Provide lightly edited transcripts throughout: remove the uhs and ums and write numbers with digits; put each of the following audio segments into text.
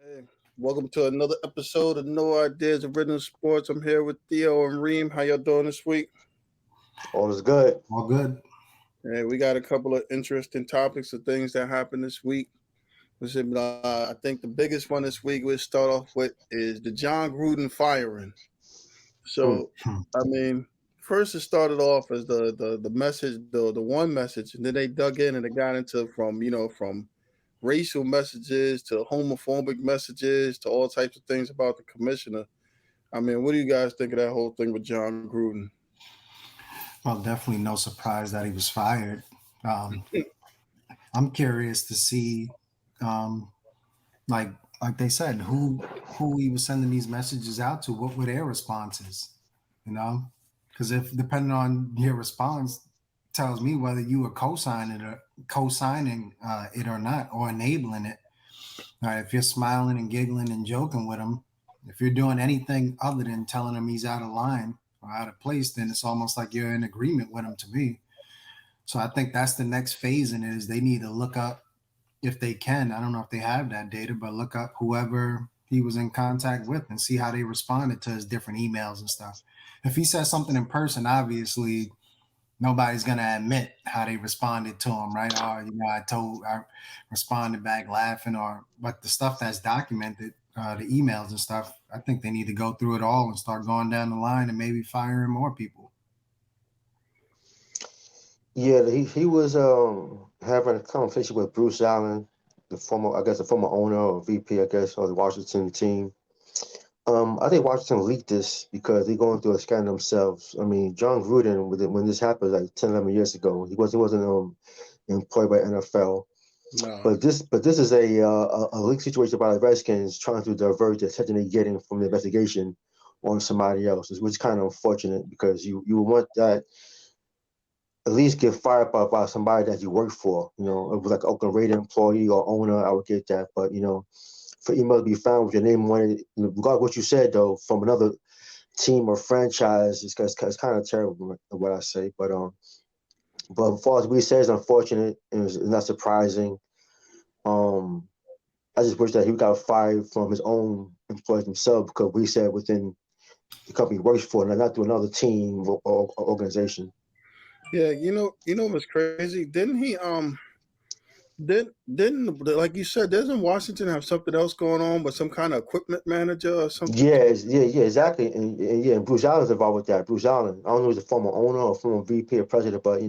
Hey, welcome to another episode of No Ideas of Rhythm Sports. I'm here with Theo and Reem. How y'all doing this week? All is good. All good. Hey, we got a couple of interesting topics of things that happened this week. I think the biggest one this week we'll start off with is the John Gruden firing. Hmm. So, I mean, first it started off as the message, the one message, and then they dug in and they got into from racial messages to homophobic messages to all types of things about the commissioner. I mean, what do you guys think of that whole thing with John Gruden? Well, definitely no surprise that he was fired. Um, I'm curious to see, um, like like they said, who he was sending these messages out to. What were their responses? You know, because if depending on your response, tells me whether you were co-signing it or not, or enabling it. If you're smiling and giggling and joking with him, if you're doing anything other than telling him he's out of line or out of place, then it's almost like you're in agreement with him to me. So I think that's the next phase in it is they need to look up if they can. I don't know if they have that data, but look up whoever he was in contact with and see how they responded to his different emails and stuff. If he says something in person, obviously nobody's gonna admit how they responded to him, right? Or I responded back laughing, but the stuff that's documented, the emails and stuff, I think they need to go through it all and start going down the line and maybe firing more people. Yeah, he was having a conversation with Bruce Allen, the former owner or VP, I guess, of the Washington team. I think Washington leaked this because they're going through a scandal themselves. I mean, John Gruden, when this happened like 10, 11 years ago, he wasn't employed by NFL. No. But this is a leak situation about the Redskins trying to divert the attention they're getting from the investigation on somebody else, which is kind of unfortunate because you want that at least get fired by somebody that you work for. It was like an Oakland Raider employee or owner, I would get that. But for email to be found with your name on it, regardless of what you said though, from another team or franchise, it's kind of terrible what I say. But as far as we say, it's unfortunate and it's not surprising. Um, I just wish that he got fired from his own employees himself because we said within the company he works for, and not through another team or organization. Yeah, what's crazy? Didn't like you said, doesn't Washington have something else going on with some kind of equipment manager or something? Yeah, exactly. And Bruce Allen's involved with that. Bruce Allen, I don't know if he's a former owner or former VP or president, but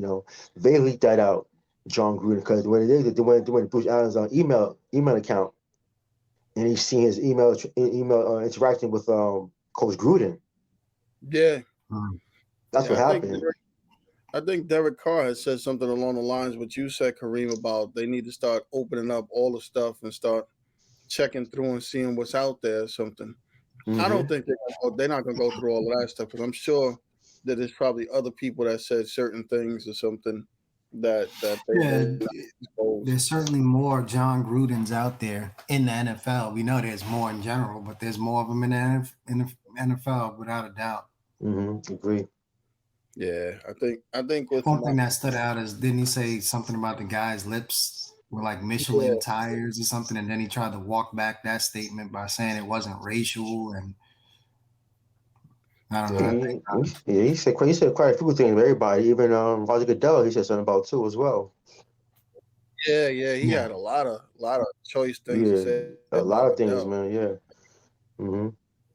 they leaked that out, John Gruden, because when they went to Bruce Allen's email account, and he's seen his email interacting with Coach Gruden. Yeah. That's what I think happened. I think Derek Carr has said something along the lines of what you said, Kareem, about they need to start opening up all the stuff and start checking through and seeing what's out there or something. I don't Hmm. think they're not going to go through all of that stuff because I'm sure that there's probably other people that said certain things or something that they Yeah, not exposed. there's certainly more John Grudens out there in the NFL. We know there's more in general, but there's more of them in the NFL without a doubt. Agree. Yeah, I think with One my thing that stood out is didn't he say something about the guy's lips were like yeah, Michelin tires or something, and then he tried to walk back that statement by saying it wasn't racial, and I don't know. yeah, I He said quite a few things to everybody. Even Roger Goodell, he said something about too as well. yeah. He yeah, had a lot of choice things to Yeah, say about a lot of Goodell. things, man. Yeah. Hmm.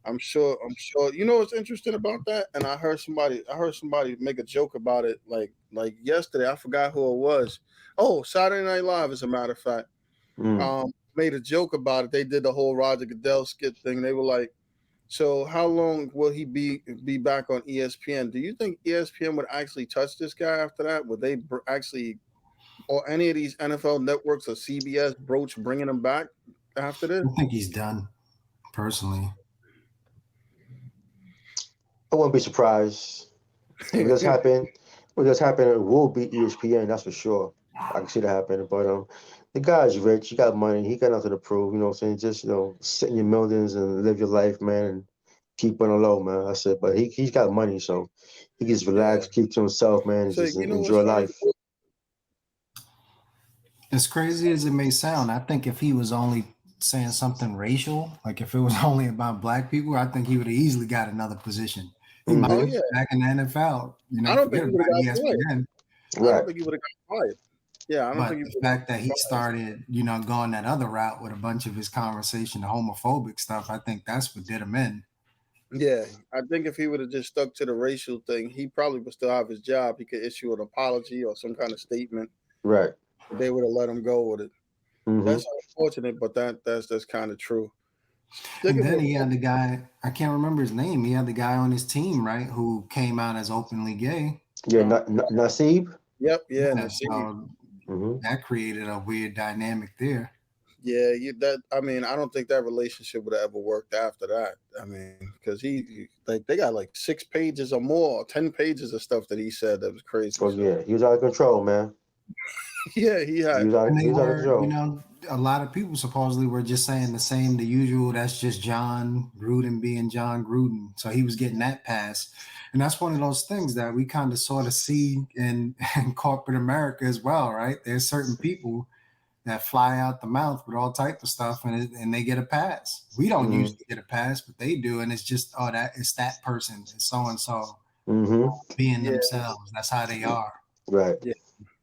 I'm sure. I'm sure. You know what's interesting about that? And I heard somebody make a joke about it like yesterday. I forgot who it was. Oh, Saturday Night Live, as a matter of fact. Mm. Made a joke about it. They did the whole Roger Goodell skit thing. They were like, "So how long will he be back on ESPN? Do you think ESPN would actually touch this guy after that? Would they actually, or any of these NFL networks or CBS broach bringing him back after this?" I think he's done personally. I wouldn't be surprised if it does happen. If it does happen, it will be ESPN. That's for sure. I can see that happening. But the guy's rich. He got money. He got nothing to prove. You know what I'm saying? Just sit in your millions and live your life, man, and keep on the low, man. I said, but he's got money, so he gets Yeah. relaxed, keep to himself, man, and So just you know what's enjoy funny? life. As crazy as it may sound, I think if he was only saying something racial, like if it was only about black people, I think he would have easily got another position. He might Oh Mm-hmm. be yeah, back in the NFL. I don't think Forget he would about have got fired. ESPN. I don't Right. think he would have got fired. Yeah, I don't But think he the would have fact that he got fired. started, going that other route with a bunch of his conversation, the homophobic stuff, I think that's what did him in. Yeah, I think if he would have just stuck to the racial thing, he probably would still have his job. He could issue an apology or some kind of statement. Right. They would have let him go with it. Mm-hmm. That's unfortunate, but that's kind of true. And Sticking then with he had the guy, I can't remember his name. He had the guy on his team, right, who came out as openly gay. Yeah. uh, Nasib. yep, yeah, Yeah, Nasib. so Mm-hmm. that created a weird dynamic there. Yeah, I mean, I don't think that relationship would have ever worked after that. I mean, because like they got like 6 pages or more, 10 pages of stuff that he said that was crazy. Oh So yeah, he was out of control, man. yeah, he He had. was out. And He they was out of were, control. a lot of people supposedly were just saying the usual, that's just John Gruden being John Gruden. So he was getting that pass. And that's one of those things that we kind of sort of see in corporate America as well, right? There's certain people that fly out the mouth with all type of stuff and they get a pass. We don't Mm-hmm. usually get a pass, but they do. And it's just, oh, that it's that person, it's so and so Mm-hmm. being Yeah, themselves. That's how they are. Right. yeah,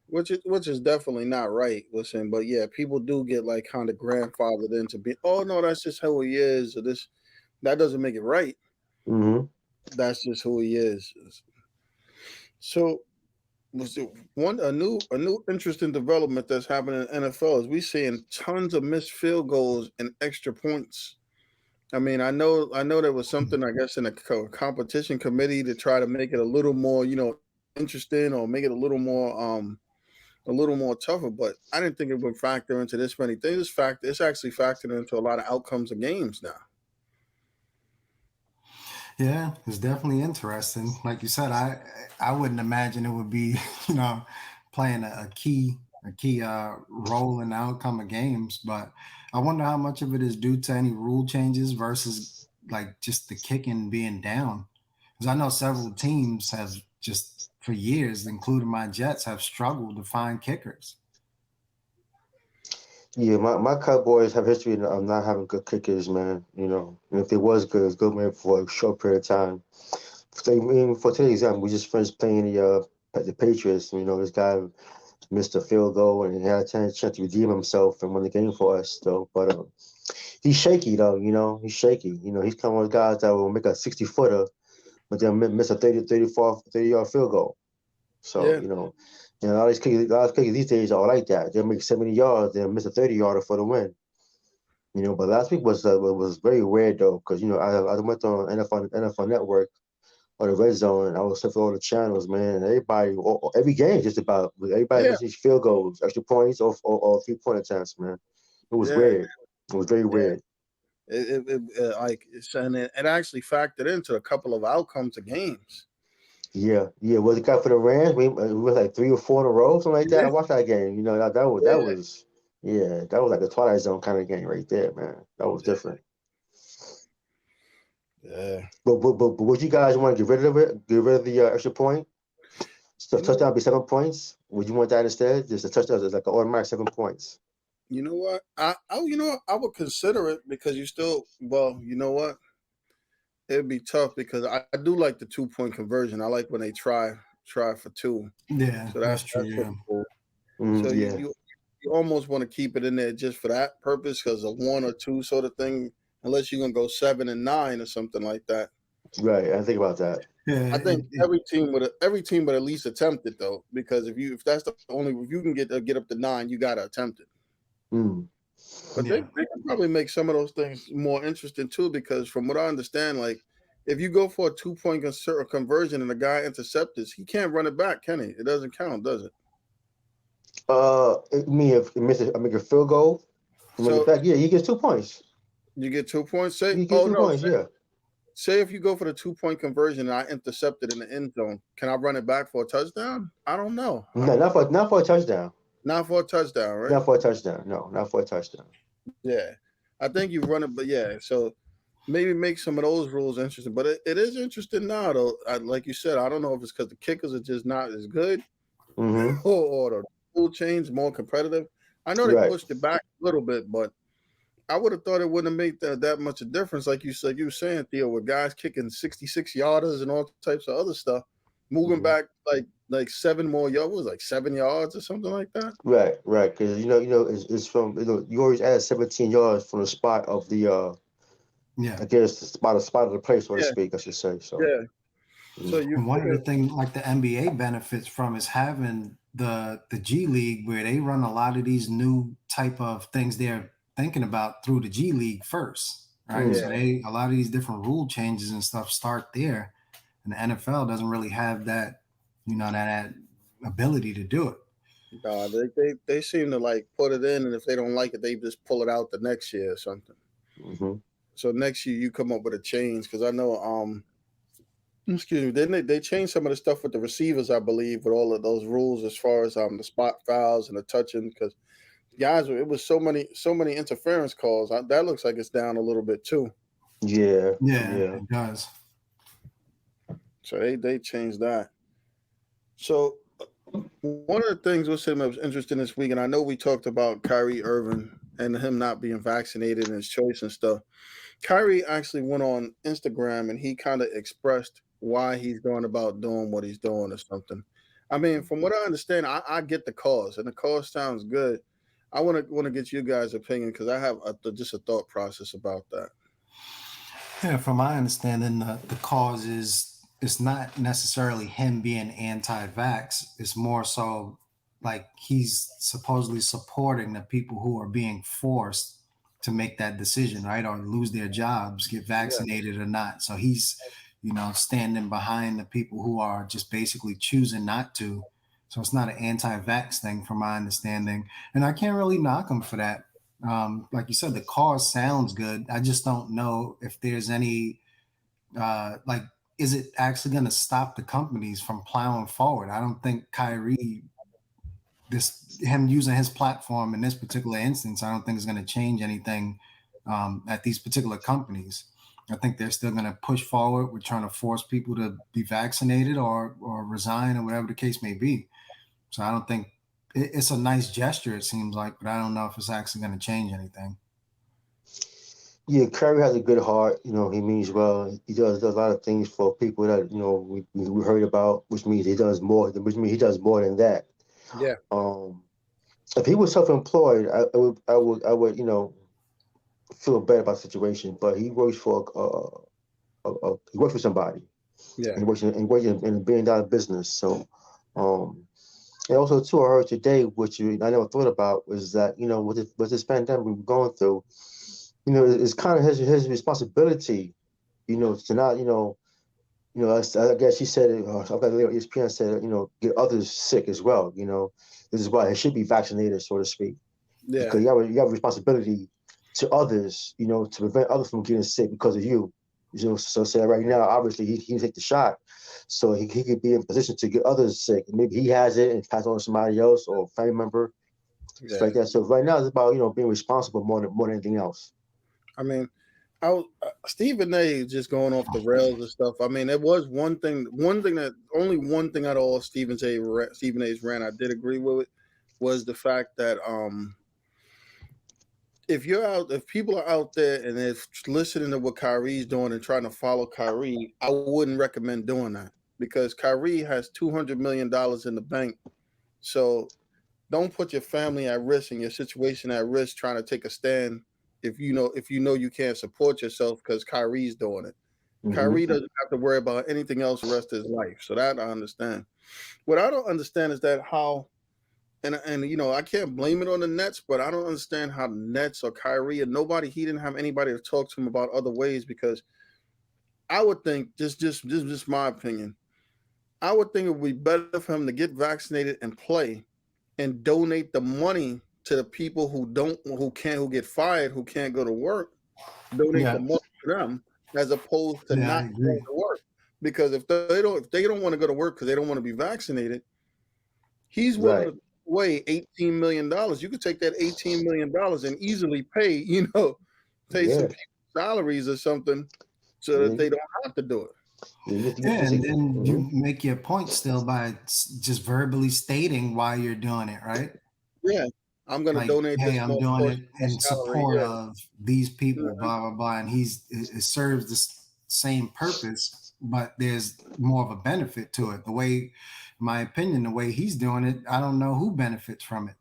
which is definitely not right. Listen, but yeah, people do get like kind of grandfathered into being. Oh no, that's just how he is. Or this that doesn't make it right. Mm-hmm. That's just who he is. So was it one a new interesting development that's happening in the NFL is we seeing tons of missed field goals and extra points. I mean, I know there was something I guess in a competition committee to try to make it a little more, interesting or make it a little more tougher, but I didn't think it would factor into this many things. It's actually factored into a lot of outcomes of games now. Yeah, it's definitely interesting. Like you said, I wouldn't imagine it would be, you know, playing a key role in the outcome of games. But I wonder how much of it is due to any rule changes versus like just the kicking being down. Because I know several teams have just for years, including my Jets, have struggled to find kickers. Yeah, my Cowboys have history of not having good kickers, man. And if it was good, it's good man for a short period of time. For today's example, we just finished playing the Patriots. This guy missed a field goal and he had a chance to redeem himself and win the game for us. Though, but he's shaky though. He's shaky. He's kind of one of those guys that will make a 60-footer, but then miss a 30-yard field goal. So, Yeah, all these kickers these days are like that. They'll make 70 yards, they'll miss a 30-yarder for the win. But last week was very weird though, because I went on NFL Network or the Red Zone, and I was surfing all the channels, man. And every game just about everybody yeah, missing field goals, extra points, or 3-point attempts, man. It was yeah, weird. It was very yeah. weird. And it actually factored into a couple of outcomes of games. Yeah, yeah. Was it got for the Rams? We was like 3 or 4 in a row, something like that. I Yeah, watched that game. That yeah, was yeah, that was like a Twilight Zone kind of game right there, man. That was different. yeah. But would you guys want to get rid of it? Get rid of the extra point? So You know, touchdown be 7 points. Would you want that instead? Just a touchdown is like an automatic 7 points. you know what? I would consider it because you still. Well, you know what? It'd be tough because I do like the 2 point conversion. I like when they try for two. Yeah, So that's true. that's Yeah. pretty cool. So you Yeah, you you almost want to keep it in there just for that purpose because a one or two sort of thing. Unless you're gonna go 7 and 9 or something like that. right. I think about that. Yeah, I think every team would at least attempt it though, because if that's the only if you can get up to 9, you gotta attempt it. Mm. But they yeah. can probably make some of those things more interesting too, because from what I understand, like if you go for a 2 point conversion and the guy intercepts, he can't run it back, can he? It doesn't count, does it? If I make a field goal and make it So back, yeah, he gets 2 points. you get 2 points. Say, He gets oh two no, points, yeah. say if you go for the 2 point conversion and I intercepted in the end zone, can I run it back for a touchdown? I don't know. I No, don't know. not for a touchdown. Not for a touchdown, right? Not for a touchdown. No, not for a touchdown. Yeah, I think you run it, but yeah. So maybe make some of those rules interesting. But it is interesting now, though. Like you said, I don't know if it's because the kickers are just not as good, Mm-hmm. or the rule change more competitive. I know they Right. pushed it back a little bit, but I would have thought it wouldn't have made that much a difference, like you were saying, Theo, with guys kicking 66 yarders and all types of other stuff, moving back like 7 more yards, was it, like 7 yards or something like that. Right, because it's from you always add 17 yards from the spot of the Yeah. I guess the spot of the play, so to Yeah, speak, I should say. So yeah. So you And one of the figure, things like the NBA benefits from is having the G League where they run a lot of these new type of things they're thinking about through the G League first, right? mm, So yeah, they a lot of these different rule changes and stuff start there, and the NFL doesn't really have that, that ability to do it. they seem to like put it in, and if they don't like it, they just pull it out the next year or something. hmm So next year you come up with a change because I know excuse me, didn't they changed some of the stuff with the receivers, I believe, with all of those rules as far as the spot fouls and the touching, because guys, it was so many interference calls. That looks like it's down a little bit too. yeah, Yeah, yeah. it does. So they changed that. So one of the things that was interesting this week, and I know we talked about Kyrie Irving and him not being vaccinated and his choice and stuff. Kyrie actually went on Instagram and he kind of expressed why he's going about doing what he's doing or something. I mean, from what I understand, I get the cause, and the cause sounds good. I want to get you guys' opinion because I have just a thought process about that. Yeah, from my understanding, the cause is it's not necessarily him being anti-vax. It's more so like he's supposedly supporting the people who are being forced to make that decision, right? Or lose their jobs, get Yeah, vaccinated or not. So he's, standing behind the people who are just basically choosing not to. So it's not an anti-vax thing from my understanding. And I can't really knock him for that. Like you said, the cause sounds good. I just don't know if there's any like, is it actually going to stop the companies from plowing forward? I don't think Kyrie, this him using his platform in this particular instance, I don't think is going to change anything at these particular companies. I think they're still going to push forward. We're trying to force people to be vaccinated or resign or whatever the case may be. So I don't think it's a nice gesture. It seems like, but I don't know if it's actually going to change anything. Yeah, Kyrie has a good heart. He means well. He does a lot of things for people that we heard about, which means he does more. Which means he does more than that. yeah, Um, if he was self-employed, I would feel bad about the situation. But he works for he works for somebody, yeah. and he works in a billion-dollar business. So, um, and also too, I heard today, which I never thought about, was that with this pandemic we're going through, it's kind of his responsibility, to not, I guess she said it, I've got a little ESPN said, get others sick as well. This is why he should be vaccinated, so to speak, Yeah, because you have a responsibility to others, to prevent others from getting sick because of you. So say right now, obviously he can take the shot, so he could be in position to get others sick. Maybe he has it and pass it on to somebody else or a family member, stuff yeah. like that. So right now it's about being responsible more than anything else. I mean, Stephen A. is just going off the rails and stuff. I mean, there was only one thing out of all Stephen A.'s rant I did agree with it was the fact that if people are out there and they're listening to what Kyrie's doing and trying to follow Kyrie, I wouldn't recommend doing that because Kyrie has $200 million in the bank. So don't put your family at risk and your situation at risk trying to take a stand if you know you can't support yourself because Kyrie's doing it. Hmm Kyrie doesn't have to worry about anything else the rest of his life. So that I understand. What I don't understand is that how and I can't blame it on the Nets, but I don't understand how the Nets or Kyrie and nobody he didn't have anybody to talk to him about other ways because I would think just my opinion. I would think it would be better for him to get vaccinated and play and donate the money to the people who get fired, who can't go to work, donate the Yeah, money to them as opposed to yeah, I not going agree. to work. Because if they don't want to go to work because they don't want to be vaccinated, he's willing Right. to away $18 million. You could take that $18 million and easily pay some Yeah. people salaries or something so that Yeah. they don't have to do it. Yeah, and then Mhm. you make your point still by just verbally stating why you're doing it, right? Yeah. I'm gonna like, donate hey, this I'm more doing portion it of in my salary. support Yeah. of these people, Mhm. blah blah blah, and it serves the same purpose, but there's more of a benefit to it. The way, in my opinion, the way he's doing it, I don't know who benefits from it.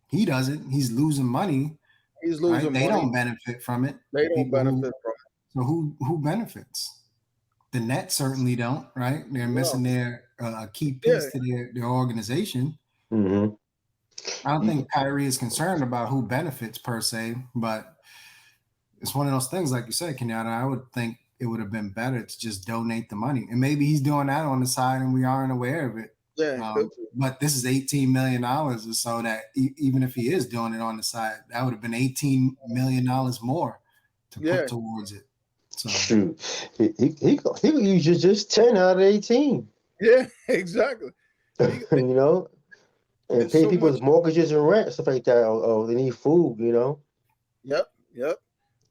He doesn't. He's losing money, He's right? losing They money. don't benefit from it. They The don't people who benefit from so who benefits? The Nets certainly don't, right? They're it. No. missing their key Yeah. piece to their organization. Mm-hmm. I don't think Kyrie is concerned about who benefits per se, but it's one of those things, like you said, Kenyatta. I would think it would have been better to just donate the money, and maybe he's doing that on the side, and we aren't aware of it. Yeah. It could be. But this is $18 million or so that even if he is doing it on the side, that would have been $18 million more to put Yeah. towards it. So Shoot, he could use just 10 out of 18. Yeah. Exactly. He, You know, and it's pay so people's much. mortgages and rent, stuff like that. Oh, they need food. You know. Yep. Yep.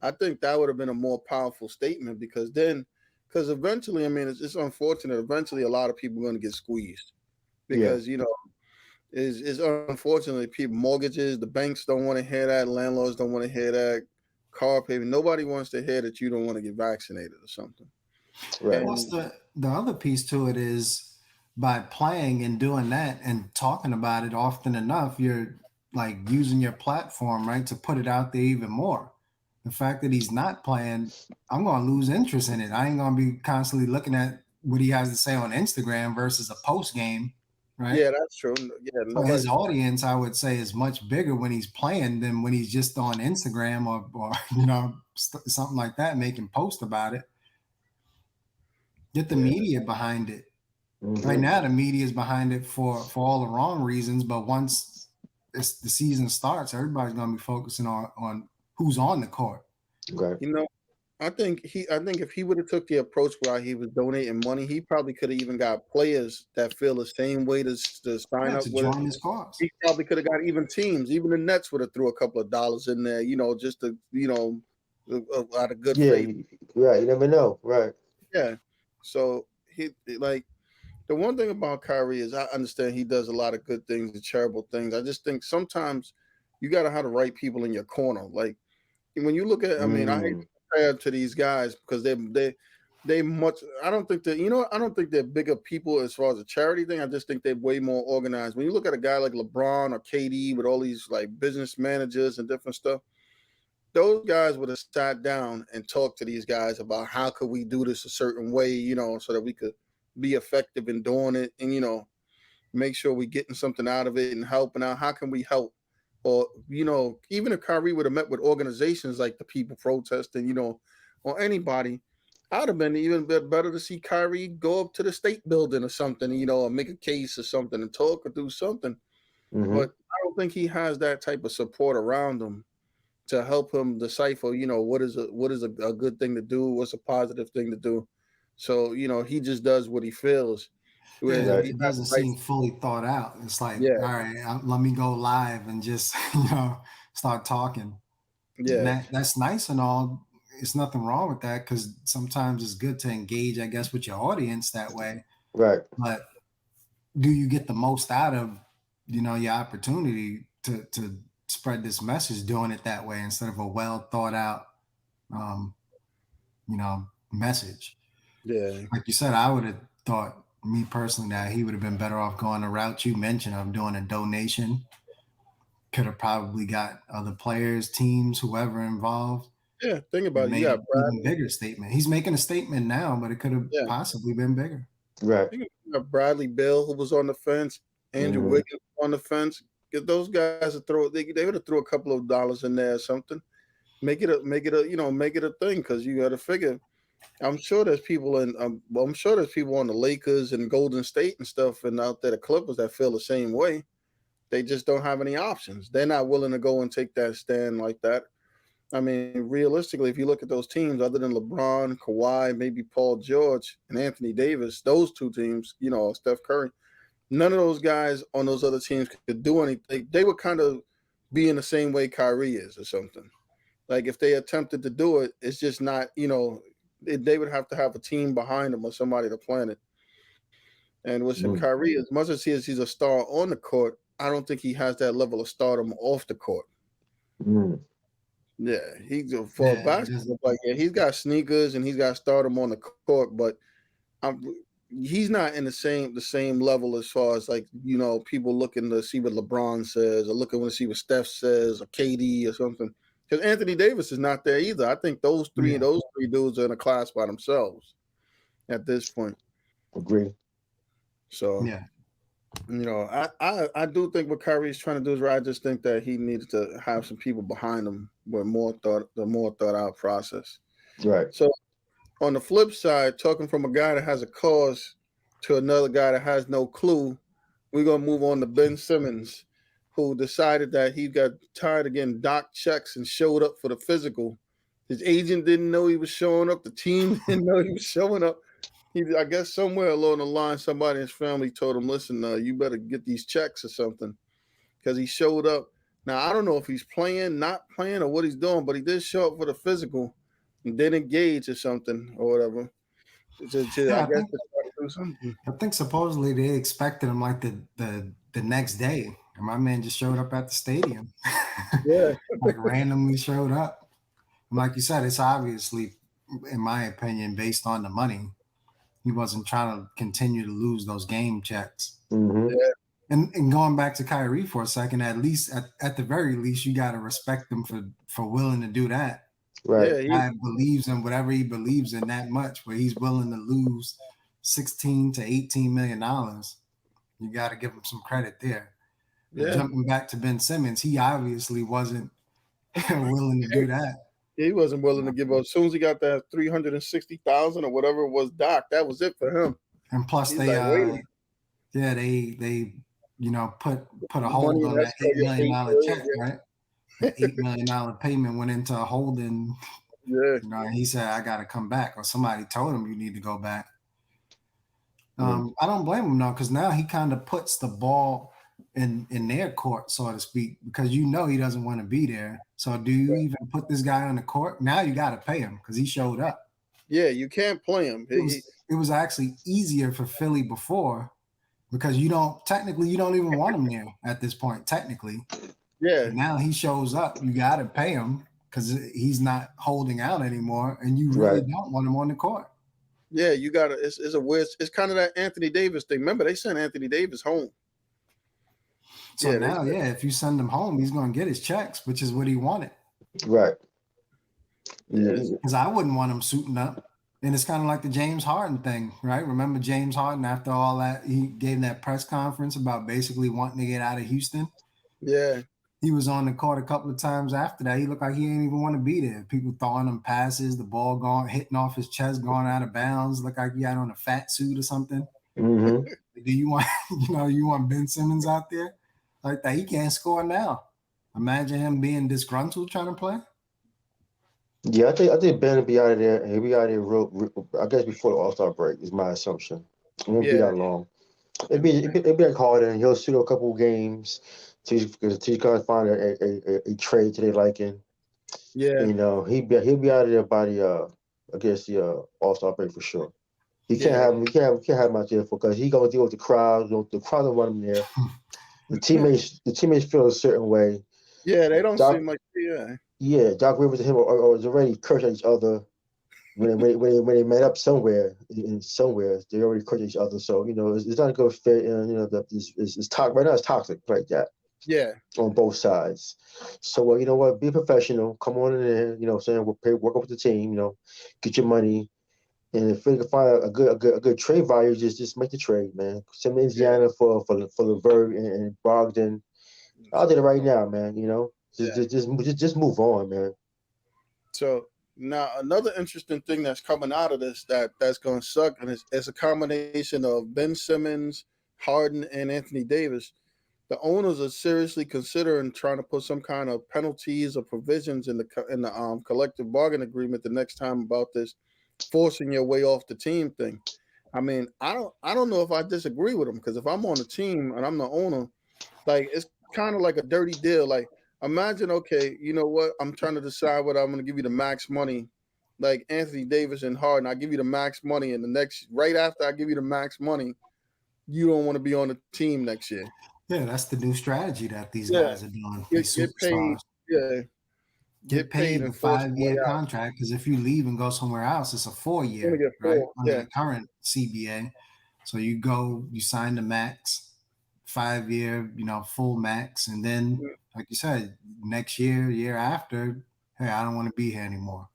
I think that would have been a more powerful statement because then, because eventually, I mean, it's unfortunate. Eventually, a lot of people are going to get squeezed Yeah. because is unfortunately people mortgages, the banks don't want to hear that, landlords don't want to hear that, car payment. Nobody wants to hear that you don't want to get vaccinated or something. Right. plus And the other piece to it is by playing and doing that and talking about it often enough, you're like using your platform, right, to put it out there even more. The fact that he's not playing, I'm going to lose interest in it. I ain't going to be constantly looking at what he has to say on Instagram versus a post game, right? yeah, that's true. Yeah, So his nobody's audience, I would say, is much bigger when he's playing than when he's just on Instagram or something like that, making posts about it. Get the yeah, media behind it. Right Mm-hmm. now, the media is behind it for all the wrong reasons. But once the season starts, everybody's going to be focusing on who's on the court. Okay. you know, I think if he would have took the approach where he was donating money, he probably could have even got players that feel the same way to sign Yeah, up to with it. join his cause. He probably could have got even teams. Even the Nets would have threw a couple of dollars in there, just to, out of good Yeah. faith. Right. You never know. Right. Yeah. So he like the one thing about Kyrie is I understand he does a lot of good things and charitable things. I just think sometimes you got to have the right people in your corner. Like when you look at, I mean, I hate Mm. to compare to these guys because they much. I don't think that I don't think they're bigger people as far as a charity thing. I just think they're way more organized. When you look at a guy like LeBron or KD with all these like business managers and different stuff, those guys would have sat down and talked to these guys about how could we do this a certain way, so that we could be effective in doing it and make sure we're getting something out of it and helping out. How can we help? Or, even if Kyrie would have met with organizations like the people protesting, or anybody, I'd have been even better to see Kyrie go up to the state building or something, or make a case or something and talk or do something. Mm-hmm. But I don't think he has that type of support around him to help him decipher, what is a good thing to do, what's a positive thing to do. So, he just does what he feels. Yeah, Whereas if Right. he it had doesn't the right, seem fully thought out. It's like, yeah, all right, let me go live and just start talking. And yeah, that's nice and all. It's nothing wrong with that because sometimes it's good to engage, I guess, with your audience that way. Right. But do you get the most out of your opportunity to spread this message doing it that way instead of a well thought out um, message? yeah, Like you said, I would have thought, me personally, that he would have been better off going the route you mentioned of doing a donation. Could have probably got other players, teams, whoever involved, yeah. Think and about it. You made got an even Bradley, bigger statement. He's making a statement now, but it could have yeah. possibly been bigger. Right. You got Bradley Bill who was on the fence, Andrew Mm-hmm. Wiggins on the fence. Get those guys to throw. They would have threw a couple of dollars in there or something. Make it a thing because you got to figure. I'm sure there's people I'm sure there's people on the Lakers and Golden State and stuff, and out there the Clippers that feel the same way. They just don't have any options. They're not willing to go and take that stand like that. I mean, realistically, if you look at those teams, other than LeBron, Kawhi, maybe Paul George, and Anthony Davis, those two teams, Steph Curry, none of those guys on those other teams could do anything. They would kind of be in the same way Kyrie is or something. Like if they attempted to do it, it's just not, they would have to have a team behind them or somebody to plan it. And with Mm-hmm. Kyrie, as much as he's a star on the court, I don't think he has that level of stardom off the court. Mm. Yeah, he's for a Yeah, he doesn't. basketball player. Yeah, he's got sneakers and he's got stardom on the court, but I'm, he's not in the same level as far as like people looking to see what LeBron says or looking to see what Steph says or KD or something. Because Anthony Davis is not there either. I think those three Yeah, dudes are in a class by themselves at this point. Agree. So yeah. I do think what Kyrie's trying to do is right. I just think that he needed to have some people behind him with the more thought out process. Right. So on the flip side, talking from a guy that has a cause to another guy that has no clue, we're gonna move on to Ben Simmons, who decided that he got tired of getting doc checks and showed up for the physical. His agent didn't know he was showing up. The team didn't know he was showing up. I guess somewhere along the line, somebody in his family told him, "Listen, you better get these checks or something," because he showed up. Now I don't know if he's playing, not playing, or what he's doing, but he did show up for the physical and didn't engage or something or whatever. I Yeah, guess to try to do something. I think supposedly they expected him like the next day, and my man just showed up at the stadium, Yeah, like randomly showed up. And like you said, it's obviously, in my opinion, based on the money. He wasn't trying to continue to lose those game checks. Mm-hmm. yeah, And going back to Kyrie for a second, at least at the very least, you got to respect him for willing to do that. Right. yeah. Guy believes in whatever he believes in that much, where he's willing to lose 16 to 18 million dollars. You got to give him some credit there. But Yeah. jumping back to Ben Simmons, he obviously wasn't willing to do that. He wasn't willing to give up. As soon as he got that 360,000 or whatever it was, Doc, that was it for him. And plus, He's they like, wait, yeah, they put a money hold in on that escrow, $8 you're million paid for check, it. right? That $8 million payment went into a holding. Yeah, And he said, "I got to come back," or somebody told him, "You need to go back." Mm. I don't blame him though, because now he kind of puts the ball in their court, so to speak, because he doesn't want to be there. So do you even put this guy on the court? Now you got to pay him because he showed up. yeah. You can't play him. It was actually easier for Philly before because you don't even want him there at this point, technically. Yeah, But now he shows up, you got to pay him because he's not holding out anymore, and you really Right. don't want him on the court. yeah. You got to. It's a weird. It's kind of that Anthony Davis thing. Remember, they sent Anthony Davis home. So Yeah, now, if you send him home, he's going to get his checks, which is what he wanted. Right. Yes. Because I wouldn't want him suiting up. And it's kind of like the James Harden thing, right? Remember James Harden, after all that, he gave that press conference about basically wanting to get out of Houston. Yeah, He was on the court a couple of times after that. He looked like he didn't even want to be there. People throwing him passes, the ball hitting off his chest, going out of bounds. Looked like he had on a fat suit or something. Mm-hmm. Do you want, you want Ben Simmons out there like that? He can't score now. Imagine him being disgruntled trying to play. Yeah, I think Ben will be out of there. He'll be out of there I guess before the All-Star break is my assumption. It won't be yeah, that long. It'd be like Harden. He'll shoot a couple games till you kind of find a trade to their liking. yeah, He'll be out of there by the I guess the All-Star break for sure. He can't yeah. have him. He can't have him out there because he gonna deal with the crowd. The crowd don't want him there. The teammates feel a certain way. Yeah, they don't Doc, seem like Doc Rivers and him are was already cursed at each other when they met up somewhere. They already cursed at each other. So it's not a good fit. And it's toxic right now. It's toxic like that yeah, on both sides. So you know what? Be a professional. Come on in there. Saying work up with the team. Get your money. And if we can find a good trade value, just make the trade, man. Send Indiana for Levert and Brogdon. I'll do it right now, man. Just move on, man. So now another interesting thing that's coming out of this that's going to suck, and it's a combination of Ben Simmons, Harden, and Anthony Davis. The owners are seriously considering trying to put some kind of penalties or provisions in the collective bargain agreement the next time about this forcing your way off the team thing. I mean, I don't know if I disagree with them, because if I'm on the team and I'm the owner, like it's kind of like a dirty deal. Like imagine, okay, you know what? I'm trying to decide whether I'm going to give you the max money, like Anthony Davis and Harden. I give you the max money, and right after I give you the max money, you don't want to be on the team next year. Yeah, that's the new strategy that these Yeah, guys are doing. These get paid. superstars Yeah, get get paid paid and the force your way 5-year out. contract because if you leave and go somewhere else, it's a You only 4-year, get right? 4. Under Yeah, the current CBA. So you go, you sign the max, 5-year, full max, and then, mm, like you said, next year, year after, hey, I don't want to be here anymore.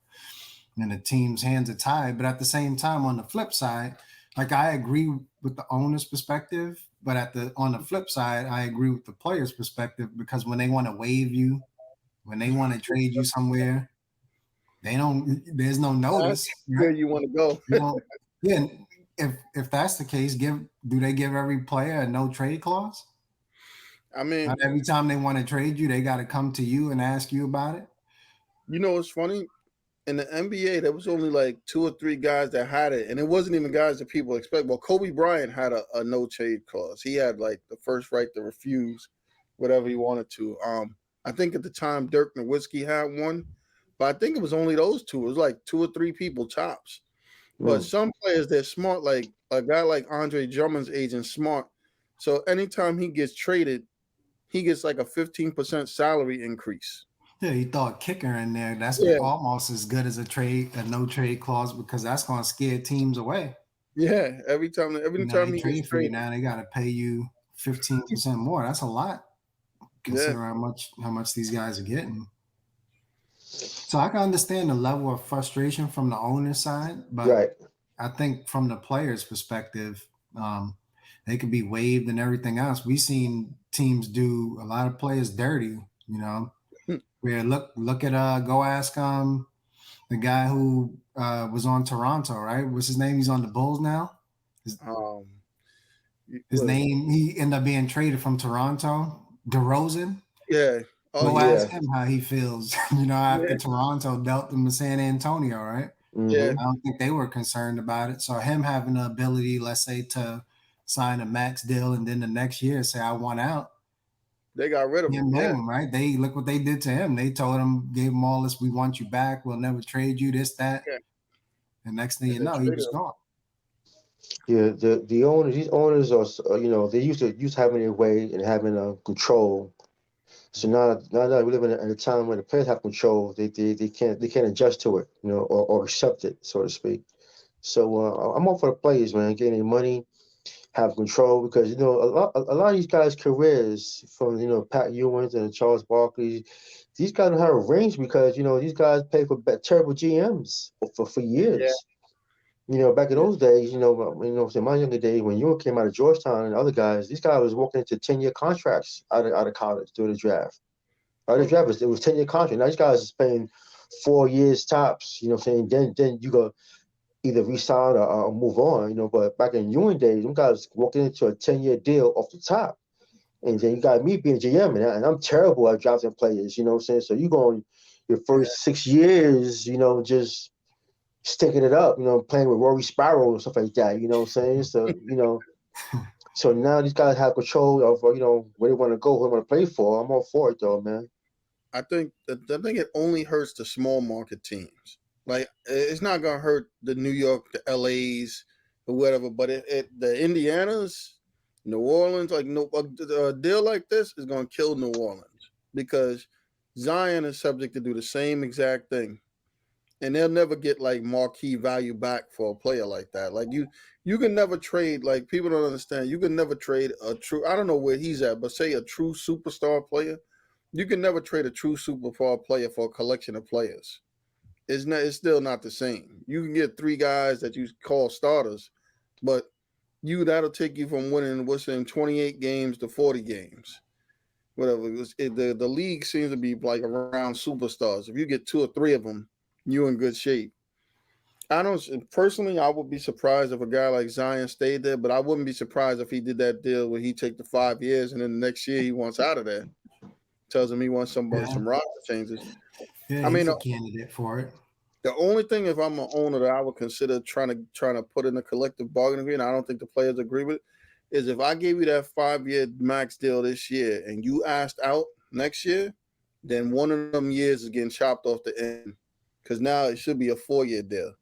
And the team's hands are tied. But at the same time, on the flip side, like I agree with the owner's perspective, but on the flip side, I agree with the player's perspective because when they want to waive you, when they want to trade you somewhere, they don't. There's no that's notice, where right? you want to go. You don't. Yeah. If that's the case, do they give every player a no trade clause? I Not mean, every time they want to trade you, they got to come to you and ask you about it. you know what's funny? In the NBA, there was only like 2 or 3 guys that had it, and it wasn't even guys that people expect. Well, Kobe Bryant had a no trade clause. He had like the first right to refuse whatever he wanted to. I think at the time Dirk Nowitzki had one, but I think it was only those two. It was like 2 or 3 people tops. But Mm. some players, they're smart. Like a guy like Andre Drummond's agent, smart. So anytime he gets traded, he gets like a 15% salary increase. Yeah, you throw a kicker in there. That's Yeah, almost as good as a no trade clause because that's going to scare teams away. yeah. Every time They he gets trade for you traded, now. They got to pay you 15% more. That's a lot yeah. considering how much these guys are getting. So I can understand the level of frustration from the owner's side, but Right. I think from the player's perspective, um, they could be waived and everything else. We've seen teams do a lot of players dirty, where look at go ask the guy who was on Toronto, right? What's his name? He's on the Bulls now. His, Um, his what? name, he ended up being traded from Toronto. DeRozan. Yeah. Oh Go yeah. ask Yeah. him how he feels, after Yeah. Toronto dealt them to San Antonio, right? Yeah. Mm-hmm. I don't think they were concerned about it. So him having the ability, let's say, to sign a max deal and then the next year say I want out, They got rid of can't him. blame Yeah. him, right? They look what they did to him. They told him, gave him all this, we want you back, we'll never trade you, this, that. Yeah. And next thing And you they know, he traded was him. gone. Yeah. The owners, these owners are, they used to having their way and having control. So now that we live in a time where the players have control, they can't adjust to it, or accept it, so to speak. So I'm all for the players, man, getting their money, have control, because a lot of these guys' careers, from Pat Ewing's and Charles Barkley, these guys don't have a range because these guys pay for terrible GMs for Yeah. years. Back in Yeah. those days, in my younger days when you came out of Georgetown and other guys, these guys was walking into 10-year contracts out of college during the draft. The Okay. draft it was 10-year contract. Now these guys is paying 4 years tops. You know what I'm saying? Then you go either resign or move on. But back in Ewing days, them guys walking into a 10-year deal off the top. And then you got me being GM, and I'm terrible at drafting players. You know what I'm saying? So you go on your Yeah. first 6 years, just sticking it up, playing with Rory Sparrow and stuff like that. You know what I'm saying? So now these guys have control of where they want to go, who they want to play for. I'm all for it though, man. I think it only hurts the small market teams. Like it's not gonna hurt the New York, the LAs, or whatever. But the Indianas, New Orleans, like no a deal like this is gonna kill New Orleans because Zion is subject to do the same exact thing, and they'll never get like marquee value back for a player like that. Like you can never trade. Like people don't understand. You can never trade a true. I don't know where he's at, but say a true superstar player. You can never trade a true superstar player for a collection of players. It's still not the same. You can get 3 guys that you call starters, but that'll take you from winning what's in 28 games to 40 games. Whatever. The league seems to be like around superstars. If you get 2 or 3 of them, you're in good shape. I don't personally. I would be surprised if a guy like Zion stayed there, but I wouldn't be surprised if he did that deal where he take the 5 years and then the next year he wants out of there. Tells him he wants Yeah. some roster changes. Yeah, I mean, he's a candidate for it. the only thing if I'm an owner that I would consider trying to put in a collective bargaining agreement, I don't think the players agree with, is if I gave you that 5-year max deal this year and you asked out next year, then one of them years is getting chopped off the end because now it should be a 4-year deal.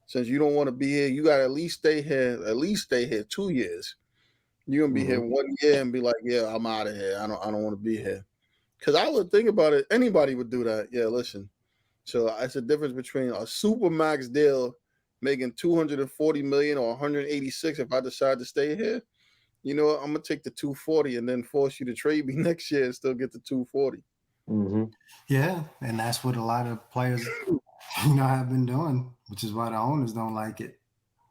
Since you don't want to be here, you got to at least stay here 2 years. You're gonna be here 1 year and be like, yeah, I'm out of here. I don't want to be here. Because I would think about it. Anybody would do that. Yeah, listen. So it's a difference between a super max deal making 240 million or 186 if I decide to stay here. You know what? I'm gonna take the 240 and then force you to trade me next year and still get the 240. Mm-hmm. Yeah, and that's what a lot of players, have been doing, which is why the owners don't like it.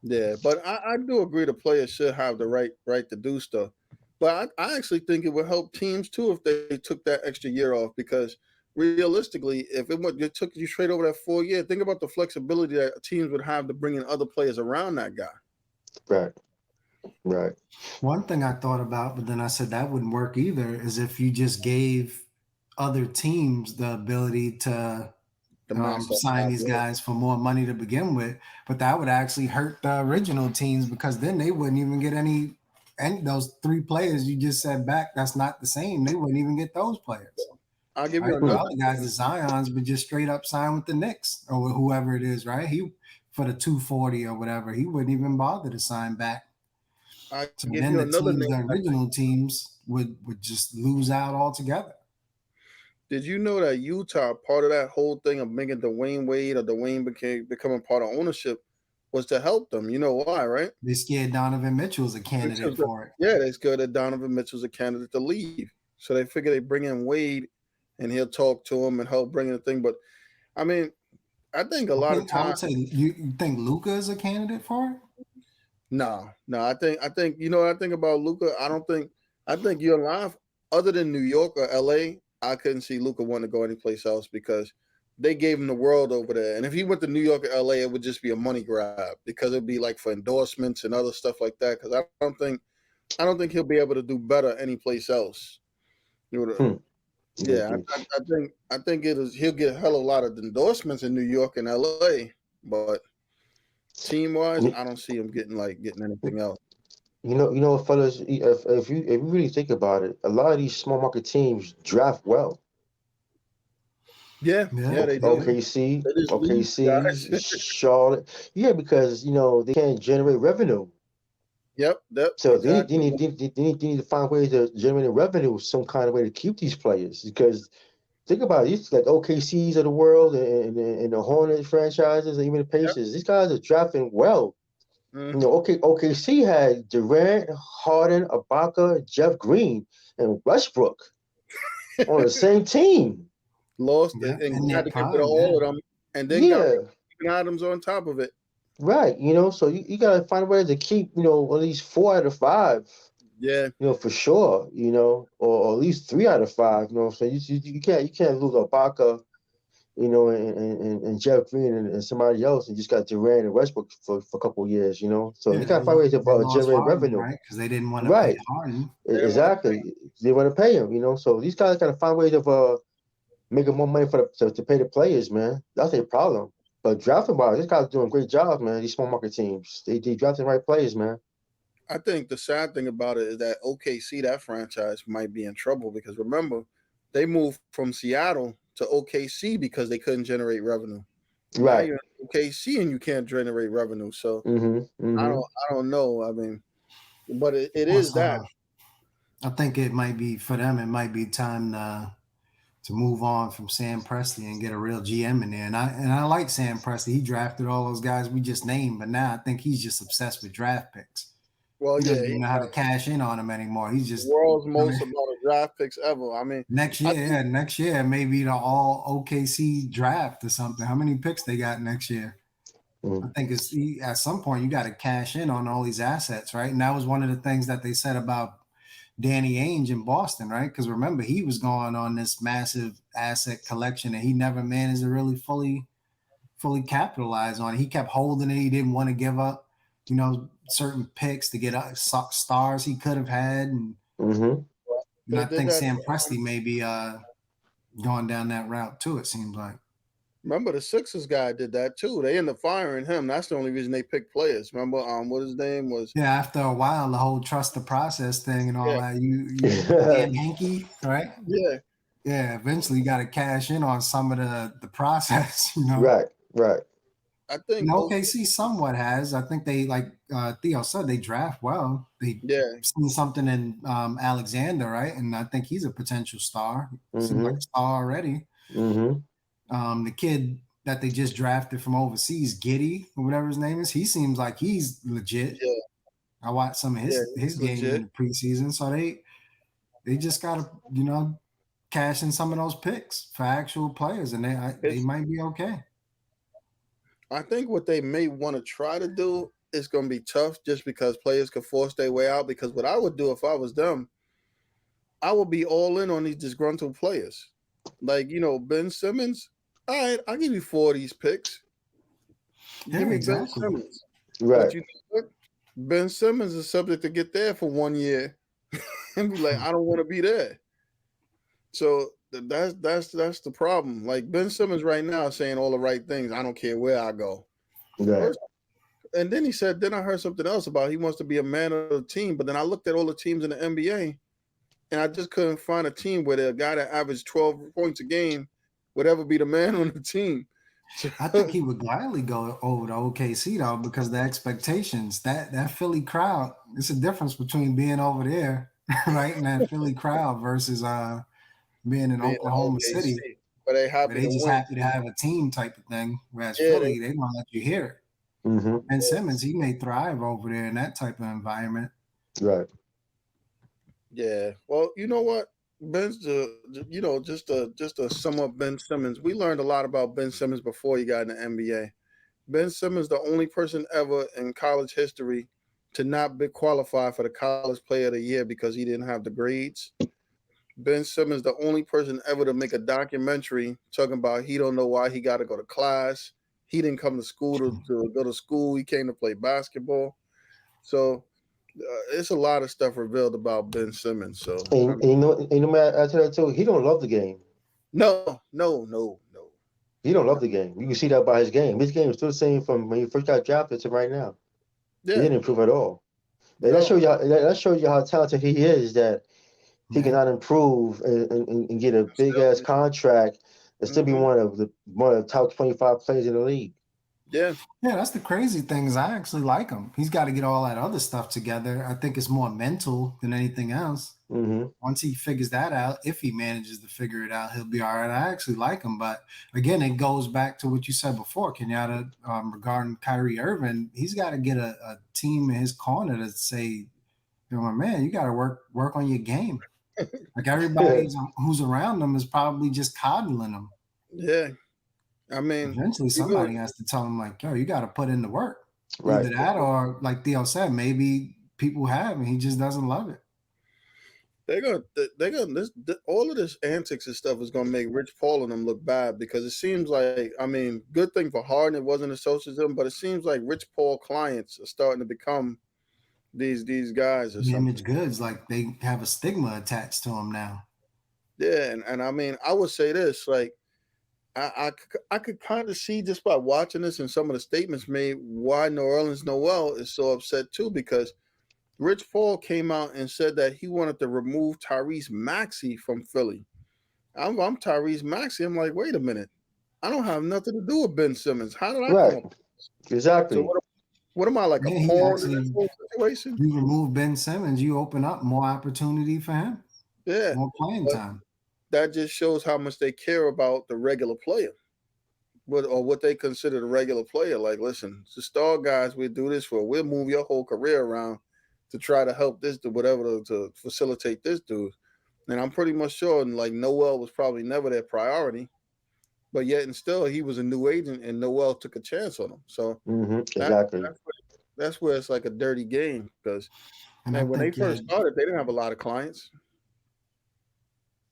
Yeah, but I do agree the players should have the right to do stuff. But I actually think it would help teams too if they took that extra year off because realistically, if it took you straight over that 4 year, think about the flexibility that teams would have to bring in other players around that guy. Right. Right. One thing I thought about, but then I said that wouldn't work either, is if you just gave other teams the ability to The master sign these liability. guys for more money to begin with, but that would actually hurt the original teams because then they wouldn't even get any those 3 players you just said back. That's not the same. They wouldn't even get those players. I'll give you Right? The another. other guys, the Zions, would just straight up sign with the Knicks or with whoever it is, right? He for the 240 or whatever, he wouldn't even bother to sign back. I'll So give then you the another teams, the name. original teams, would just lose out altogether. Did you know that Utah, part of that whole thing of making Dwayne Wade or Dwayne becoming part of ownership was to help them? You know why, right? They scared Donovan Mitchell's a candidate for it. Yeah, they scared that Donovan Mitchell's a candidate to leave. So they figure they bring in Wade and he'll talk to him and help bring in the thing. But I mean, I think a lot of I times, would say you think Luka is a candidate for it? no. I think you know what I think about Luca. I think you're alive. Other than New York or LA, I couldn't see Luca wanting to go anyplace else because they gave him the world over there. And if he went to New York or LA, it would just be a money grab because it'd be like for endorsements and other stuff like that. Because I don't think he'll be able to do better anyplace else. You know, Hmm. yeah, I think it is. He'll get a hell of a lot of endorsements in New York and LA, but team wise, You I don't see him getting anything else. fellas, if you really think about it, a lot of these small market teams draft well. Yeah, Yeah, yeah, they they do. do. OKC, They just leave OKC, guys. Charlotte. Yeah, because they can't generate revenue. Yep, So they need, they exactly. need, they need, they need, they need to find ways to generate revenue, some kind of way to keep these players. Because think about it, these like OKCs of the world and the Hornets franchises, and even the Yep. Pacers. These guys are drafting well. Hmm. OKC had Durant, Harden, Ibaka, Jeff Green, and Westbrook on the same team. Lost Yeah, it and in their had to get rid of prime. all Yeah, of them, and then got rid Yeah, of Steven Adams on top of it. right. So you gotta find a way to keep, at least 4 out of 5, Yeah, for sure, or at least 3 out of 5, So you can't lose Ibaka, and Jeff Green and somebody else, and just got Durant and Westbrook for a couple of years, So yeah. you gotta find ways to They lost generate Harden, revenue. right? Because they didn't want to pay Right. Harden. they didn't want to pay. Exactly. They want to pay him, So these guys gotta find ways of making more money to pay the players, man. That's a problem. But drafting wise, these guys are doing a great job, man. These small market teams, they drafting the right players, man. I think the sad thing about it is that OKC, that franchise, might be in trouble because remember, they moved from Seattle to OKC because they couldn't generate revenue. Now Right. you're in OKC and you can't generate revenue. So Mm-hmm. Mm-hmm. I don't know. I mean, but it is Plus, that. I think it might be for them. It might be time to move on from Sam Presti and get a real GM in there. And I like Sam Presti. He drafted all those guys we just named, but now I think he's just obsessed with draft picks. Well, He yeah, doesn't he even know how to cash in on them anymore. He's the just world's most amount of draft picks ever. I mean, I think next year maybe the all OKC draft or something. How many picks they got next year? I think at some point you got to cash in on all these assets, right? And that was one of the things that they said about Danny Ainge in Boston, right? Because remember, he was going on this massive asset collection and he never managed to really fully capitalize on it. He kept holding it. He didn't want to give up, certain picks to get stars he could have had. Mm-hmm. And they I did think that. Sam Presti may be going down that route too, it seems like. Remember the Sixers guy did that too. They ended up firing him. That's the only reason they picked players. Remember, what his name was? Yeah, after a while, the whole trust the process thing and all Yeah, that, you Dan Hanky, right? yeah. Yeah, eventually you got to cash in on some of the process, Right. Right. I think OKC somewhat has. I think they, like Theo said, they draft well. They yeah, seen something in Alexander, right? And I think he's a potential star. Seems like Mm-hmm. a star already. Mm-hmm. The kid that they just drafted from overseas, Giddy or whatever his name is, he seems like he's legit. yeah, I watched some of yeah, his he's games in legit. the preseason, so they just gotta cash in some of those picks for actual players, and they It's might be okay. I think what they may want to try to do is going to be tough, just because players could force their way out. Because what I would do if I was them, I would be all in on these disgruntled players, like Ben Simmons. All right, I'll give you 4 of these picks. Give Yeah, me Ben exactly. Simmons. But Right. you know what? Ben Simmons is subject to get there for 1 year and be like, I don't want to be there. So that's the problem. Like Ben Simmons right now is saying all the right things. I don't care where I go. Right. First, and then he said, then I heard something else about he wants to be a man of the team. But then I looked at all the teams in the NBA, and I just couldn't find a team where the guy that averaged 12 points a game would ever be the man on the team. So, I think he would gladly go over to OKC though, because the expectations, that Philly crowd, it's a difference between being over there, right, and that Philly crowd versus being in being an Oklahoma City, OKC, but they where happy they to just win. happy to have a team type of thing. Whereas Yeah, they, Philly, they won't let you hear it. Mm-hmm. And Simmons, he may thrive over there in that type of environment. Right. yeah. Well, you know what? Just to sum up Ben Simmons, we learned a lot about Ben Simmons before he got in the NBA. Ben Simmons, the only person ever in college history to not be qualified for the College Player of the Year because he didn't have the grades. Ben Simmons, the only person ever to make a documentary talking about he don't know why he got to go to class. He didn't come to school to go to school. He came to play basketball. So it's a lot of stuff revealed about Ben Simmons. So I mean, Man, I tell that too. He don't love the game. no, no, no, no, He don't no. love the game. You can see that by his game. His game is still the same from when he first got drafted to right now. He Yeah, didn't improve at all. And no. that shows you how talented he is. That he Yeah. cannot improve and get a big Still, ass contract and still be mm-hmm. one of the top 25 players in the league. Yeah, Yeah, that's the crazy thing is I actually like him. He's got to get all that other stuff together. I think it's more mental than anything else. Mm-hmm. Once he figures that out, if he manages to figure it out, he'll be all right. I actually like him. But again, it goes back to what you said before, Kenyatta, regarding Kyrie Irving. He's got to get a team in his corner to say, my man, you got to work on your game. Like everybody who's around him is probably just coddling him. yeah. I mean, Eventually, you really, somebody has to tell him, like, yo, you got to put in the work. Right. Either that or, like Theo said, maybe people have and he just doesn't love it. they're gonna all of this antics and stuff is gonna make Rich Paul and them look bad, because it seems like, I mean, good thing for Harden it wasn't associated with him, but it seems like Rich Paul clients are starting to become these guys or Damaged something. goods, like they have a stigma attached to them now. Yeah, and I mean, I would say this, like, I could kind of see just by watching this and some of the statements made why New Orleans Noel is so upset too, because Rich Paul came out and said that he wanted to remove Tyrese Maxey from Philly. I'm Tyrese Maxey. I'm like, wait a minute. I don't have nothing to do with Ben Simmons. How did I come Right. up? So Exactly. what am I, like a Yeah, he pawn in this actually, whole situation? you remove Ben Simmons, you open up more opportunity for him, Yeah. more playing But time. that just shows how much they care about the regular player. What they consider the regular player. Like, listen, the star guys, we do this for. We'll move your whole career around to try to help this, to whatever, to facilitate this dude. And I'm pretty much sure, and like Noel was probably never their priority, but yet and still he was a new agent, and Noel took a chance on him. So Mm-hmm. that, Exactly. that's where it's like a dirty game, because And I man, when they think, yeah, first started, they didn't have a lot of clients.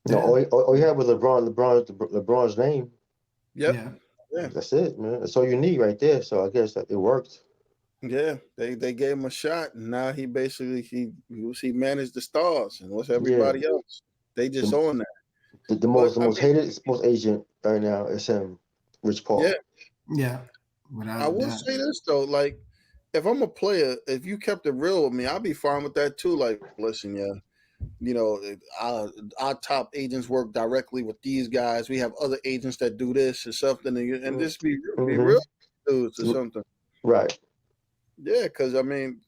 No, yeah, all you had was LeBron's name. Yep. yeah. Yeah. That's it, man. That's all you need right there. So I guess that it worked. Yeah. They gave him a shot, and now he basically he managed the stars, and what's Yeah. everybody else? They just The, own that. the But most the I most mean, hated most agent right now is him, Rich yeah, Paul. Yeah, without I a will doubt. say this though, like, if I'm a player, if you kept it real with me, I'll be fine with that too. Like, listen, yeah, you know, our top agents work directly with these guys. We have other agents that do this or something, and just be Mm-hmm. real. dudes or something. Right. Yeah, because I mean,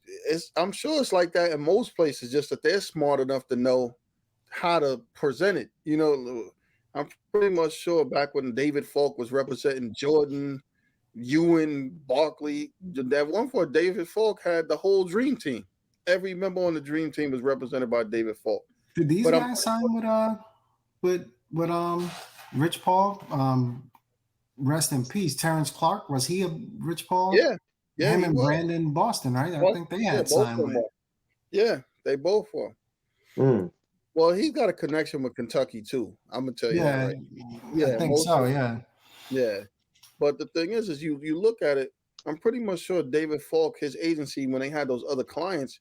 I'm sure it's like that in most places, just that they're smart enough to know how to present it. I'm pretty much sure back when David Falk was representing Jordan, Ewan, Barkley, that one for David Falk had the whole dream team. Every member on the dream team was represented by David Falk. Did these But I'm guys sign with Rich Paul? Rest in peace. Terrence Clark, was he a Rich Paul? yeah, Him he and was. Brandon Boston, right? I Well, think they yeah, had both of signed them with. were. Yeah, they both were. Mm. Well, he's got a connection with Kentucky too. I'm gonna tell you that, Yeah, right? I Yeah, think so. Yeah. yeah. But the thing is you look at it. I'm pretty much sure David Falk, his agency, when they had those other clients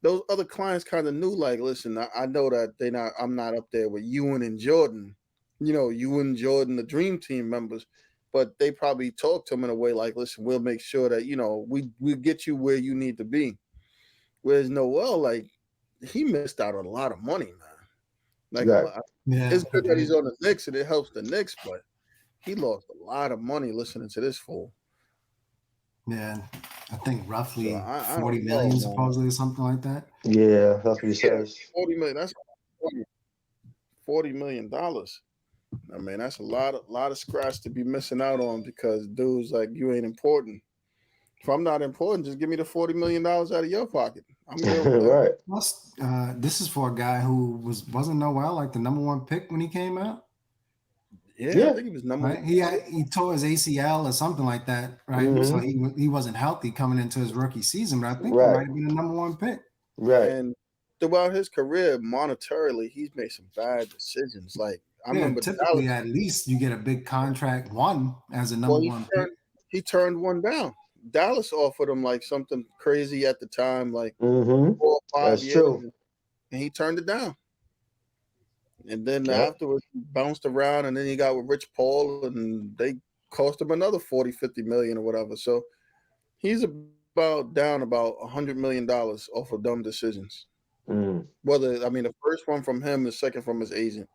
kind of knew, like, listen, I know that I'm not up there with Ewan and Jordan, Ewan, Jordan, the Dream Team members, but they probably talked to him in a way like, listen, we'll make sure that we get you where you need to be. Whereas Noel, like, he missed out on a lot of money, man. Like a Right. lot. Yeah, It's he good that he's did. on the Knicks and it helps the Knicks, but he lost a lot of money listening to this fool. Yeah, I think So roughly I 40 don't know, million, man. supposedly, or something like that. Yeah, that's what he Yeah, says. 40 million. That's $40 million. I mean, that's a lot of scratch to be missing out on because dudes like you ain't important. If I'm not important, just give me the $40 million out of your pocket. I'm good with that. Right. Plus, this is for a guy who wasn't Noel like the number one pick when he came out, Yeah, I Yeah. think he was number right? one. He tore his ACL or something like that, right? So Hmm. he wasn't healthy coming into his rookie season, but I think he Right. might have been the number one pick. Right. And throughout his career, monetarily, he's made some bad decisions. Like I Yeah, remember typically Dallas. at least you get a big contract one as a Well, number one pick. he turned one down. Dallas offered him like something crazy at the time, like Hmm. 4 or 5 That's years, true. and he turned it down. And then Yep. afterwards, he bounced around, and then he got with Rich Paul, and they cost him another 40, 50 million or whatever. So he's about down about $100 million off of dumb decisions. Mm. Whether I mean the first one from him, the second from his agent.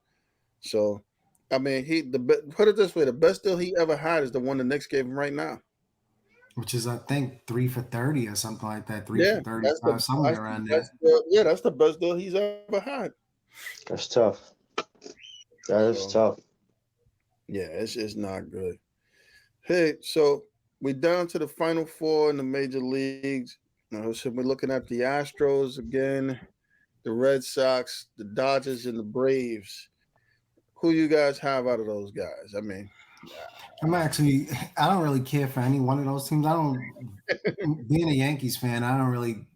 So I mean put it this way: the best deal he ever had is the one the Knicks gave him right now. Which is I think 3 for 30 or something like that, three for Yeah, thirty-five, somewhere that's the around best there. deal. Yeah, that's the best deal he's ever had. That's tough. That is So tough. yeah, it's not good. Hey, so we down to the final four in the major leagues. So we're looking at the Astros again, the Red Sox, the Dodgers, and the Braves. Who you guys have out of those guys? I mean, I don't really care for any one of those teams. I don't, being a Yankees fan,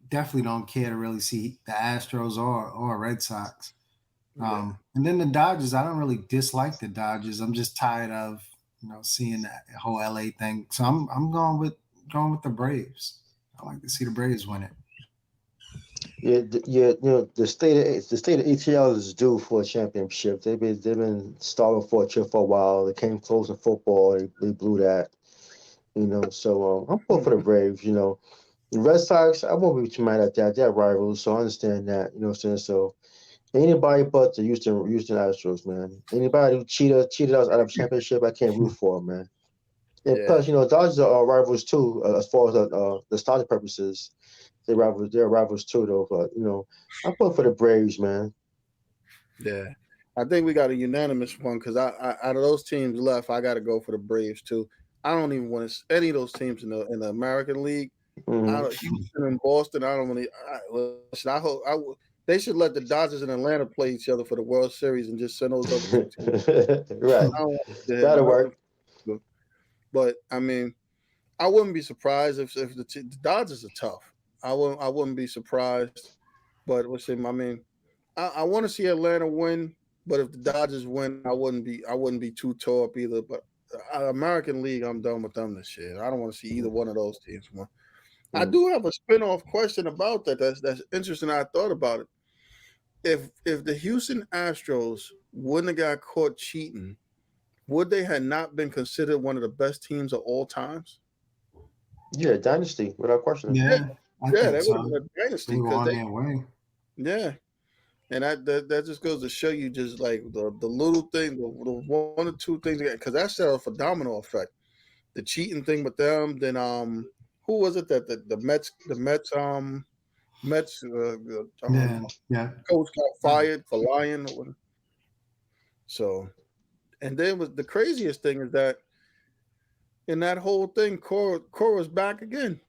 definitely don't care to really see the Astros or Red Sox. yeah. And then the Dodgers, I don't really dislike the Dodgers. I'm just tired of seeing that whole LA thing. So I'm going with the Braves. I like to see the Braves win it. Yeah, the state of ATL is due for a championship. They've been starving for a chip for a while. They came close in football. They blew that. So I'm pulling for the Braves. The Red Sox, I won't be too mad at that. They're rivals, so I understand that. You know what I'm saying? So anybody but the Houston Astros, man. Anybody who cheated us out of championship, I can't root for, man. And Yeah, plus, Dodgers are rivals too, as far as the starting purposes. They're rivals too, though. But I'm pulling for the Braves, man. yeah. I think we got a unanimous one because out of those teams left, I got to go for the Braves too. I don't even want to any of those teams in the American League. I Hmm. don't Houston and Boston. I don't want to. Listen, they should let the Dodgers and Atlanta play each other for the World Series and just send those other two teams. Right, I don't want to hear that'll nothing. work. But I mean, I wouldn't be surprised if the Dodgers are tough. I wouldn't be surprised. But I mean, I want to see Atlanta win. But if the Dodgers win, I wouldn't be too tore up either. But American League, I'm done with them this year. I don't want to see either one of those teams win. I Mm. do have a spin-off question about that. That's interesting. I thought about it. If the Houston Astros wouldn't have got caught cheating, would they have not been considered one of the best teams of all times? Yeah, dynasty without question. Yeah, Yeah, I yeah, think they would have so. been a dynasty They were because on they, their way. yeah, and that just goes to show you just like the little thing, the one or two things, because that set off a domino effect. the cheating thing with them. Then who was it that the Mets Yeah, yeah. coach got fired for lying. So, and then was the craziest thing is that in that whole thing, Cora's back again.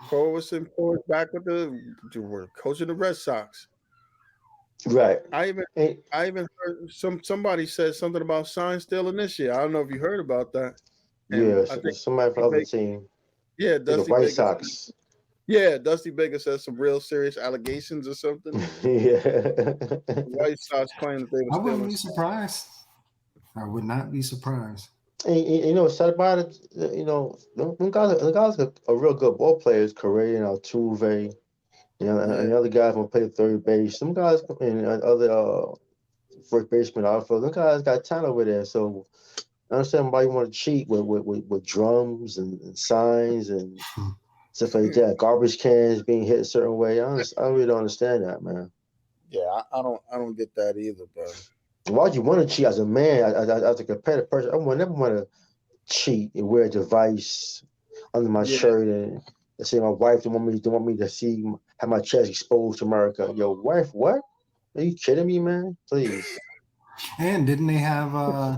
Cora's back with the coaching the Red Sox. Right. I even And I even heard somebody said something about sign stealing this year. I don't know if you heard about that. And yeah, I think somebody from Dusty the other Baker, team, yeah, like the Dusty White Baker, Sox. yeah, Dusty Baker said some real serious allegations or something. Yeah. The White Sox claimed that they were I wouldn't stealing. be surprised. I would not be surprised. And, sad about it, them guys are real good ball players. Correa and Altuve, and Yeah, the other guys want to play third base. Some guys and other first baseman, outfield. Them guys got talent over there. So I understand why you want to cheat with drums and signs and stuff like that. Garbage cans being hit a certain way. I really don't understand that, man. yeah, I don't get that either, but Why'd you want to cheat as a man, as a competitive person? I would never want to cheat and wear a device under my yeah, shirt and say my wife don't want me to see have my chest exposed to America. Yo, wife, what? Are you kidding me, man? Please. And didn't they have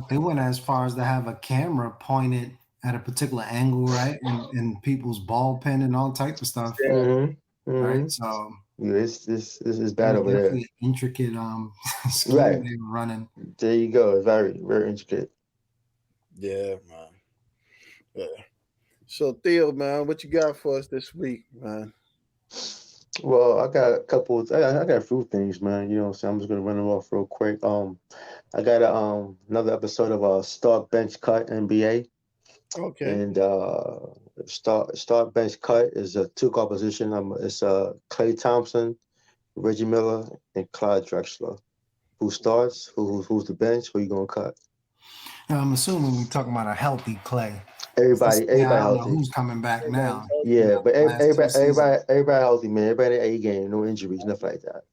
they went as far as to have a camera pointed at a particular angle, right? And people's ball pen and all type of stuff, yeah, Mm-hmm. right? Mm-hmm. So Yeah, this is it bad was over there. definitely an intricate scheme Right. they were running. There you go. Very, very intricate. yeah, man. Yeah. So Theo, man, what you got for us this week, man? Well, I got a couple. I got a few things, man. You know what I'm saying? I'm just gonna run them off real quick. I got another episode of Start Bench Cut NBA, Okay. and start bench cut is a two composition. It's Klay Thompson, Reggie Miller, and Clyde Drexler. Who starts? Who's the bench? Who you gonna cut? Now, I'm assuming we're talking about a healthy Clay. Everybody, Yeah, I everybody don't know healthy. who's coming back Everybody's now. healthy. Yeah, but Last two seasons. everybody healthy, man. Everybody in the A game, no injuries, nothing like that.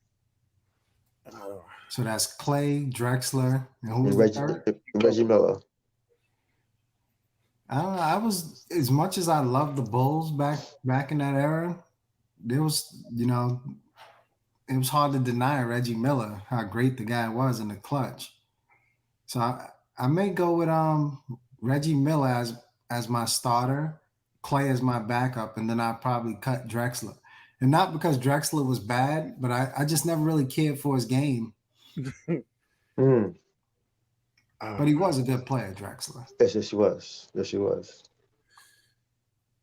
Oh, So that's Clay, Drexler, and who And was the third? Reggie Miller. I don't know. I was as much as I loved the Bulls back in that era. There was, it was hard to deny Reggie Miller how great the guy was in the clutch. So I may go with Reggie Miller as my starter, Clay as my backup, and then I probably cut Drexler. And not because Drexler was bad, but I just never really cared for his game. Mm. But he was a good player, Drexler. Yes, she was. Yes, she was.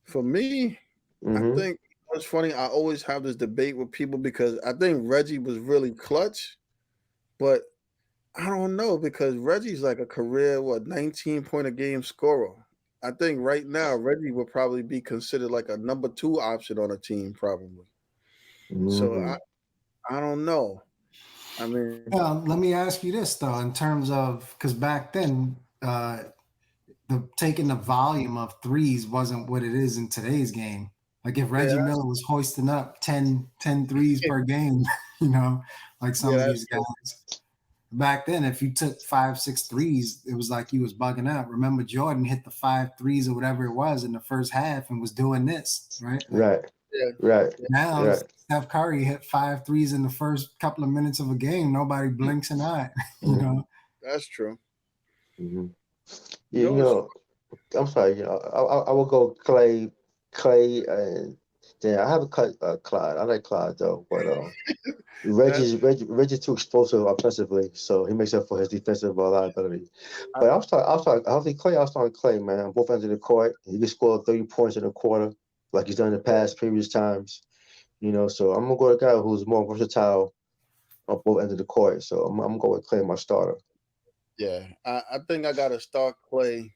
for me, I Mm-hmm. think it's funny. I always have this debate with people because I think Reggie was really clutch, but I don't know because Reggie's like a career 19 point a game scorer. I think right now Reggie would probably be considered like a number two option on a team, probably. So Mm-hmm. I don't know. I mean, Let me ask you this though, in terms of because back then, taking the volume of threes wasn't what it is in today's game. Like if yeah, Reggie Miller was hoisting up 10 threes per game, like some yeah, of that's these true. guys. Back then, if you took 5, 6 threes, it was like you was bugging out. Remember, Jordan hit the 5 threes or whatever it was in the first half and was doing this, right? Like Right. Yeah, Right. now, Right. Steph Curry hit 5 threes in the first couple of minutes of a game. Nobody blinks an eye, Mm-hmm. that's true. Mm-hmm. You Yeah, know what's I'm sorry. I will go Clay, and then I haven't cut Clyde. I like Clyde though, but that? Reggie's too explosive offensively, so he makes up for his defensive liability. I, But I'll start Clay, man. Both ends of the court, he can score 30 points in a quarter, like he's done in the yeah, past previous times. So I'm gonna go with a guy who's more versatile on both ends of the court. So I'm gonna go with Clay, my starter. yeah. I think I got to start Clay.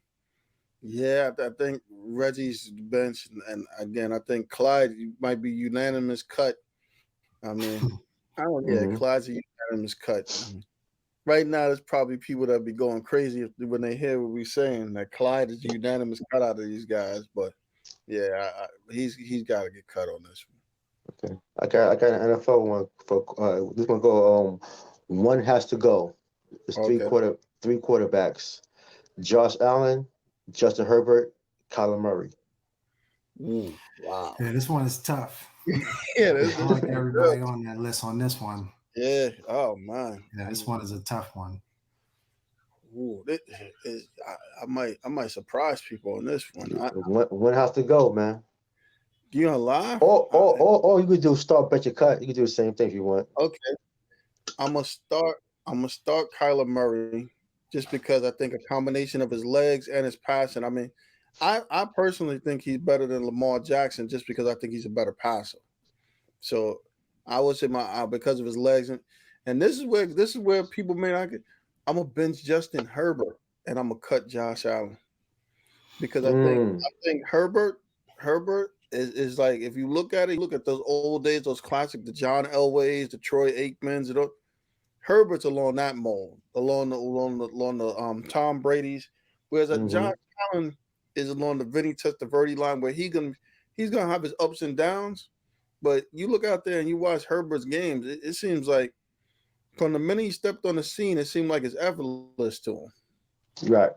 Yeah, I think Reggie's bench, and again, I think Clyde might be unanimous cut. I mean, I don't. Yeah, Mm-hmm. Clyde's a unanimous cut. Right now, there's probably people that be going crazy when they hear what we're saying that Clyde is a unanimous cut out of these guys. But yeah, he's got to get cut on this Okay. I got an NFL one for this one go one has to go. It's one. Okay. three quarterbacks. Josh Allen, Justin Herbert, Kyler Murray. Ooh, wow. Yeah, this one is tough. Yeah, I this is like good. everybody on that list on this one. Yeah. Oh man. Yeah, this one is a tough one. Ooh, I might surprise people on this one. One has to go, man. You gonna lie? Or you could do start bet your cut. You could do the same thing if you want. Okay. I'm gonna start. I'm gonna start Kyler Murray just because I think a combination of his legs and his passing. I mean, I personally think he's better than Lamar Jackson just because I think he's a better passer. So I would say my because of his legs and this is where people may not get. I'm gonna bench Justin Herbert and I'm gonna cut Josh Allen because Mm, I think Herbert is like if you look at it, you look at those old days, those classic, the John Elways, the Troy Aikmans, Herbert's along that mold, along the Tom Brady's, whereas mm-hmm. Josh Allen is along the Vinny Testaverde line where he's gonna have his ups and downs. But you look out there and you watch Herbert's games, it seems like from the minute he stepped on the scene, it seemed like it's effortless to him. Right.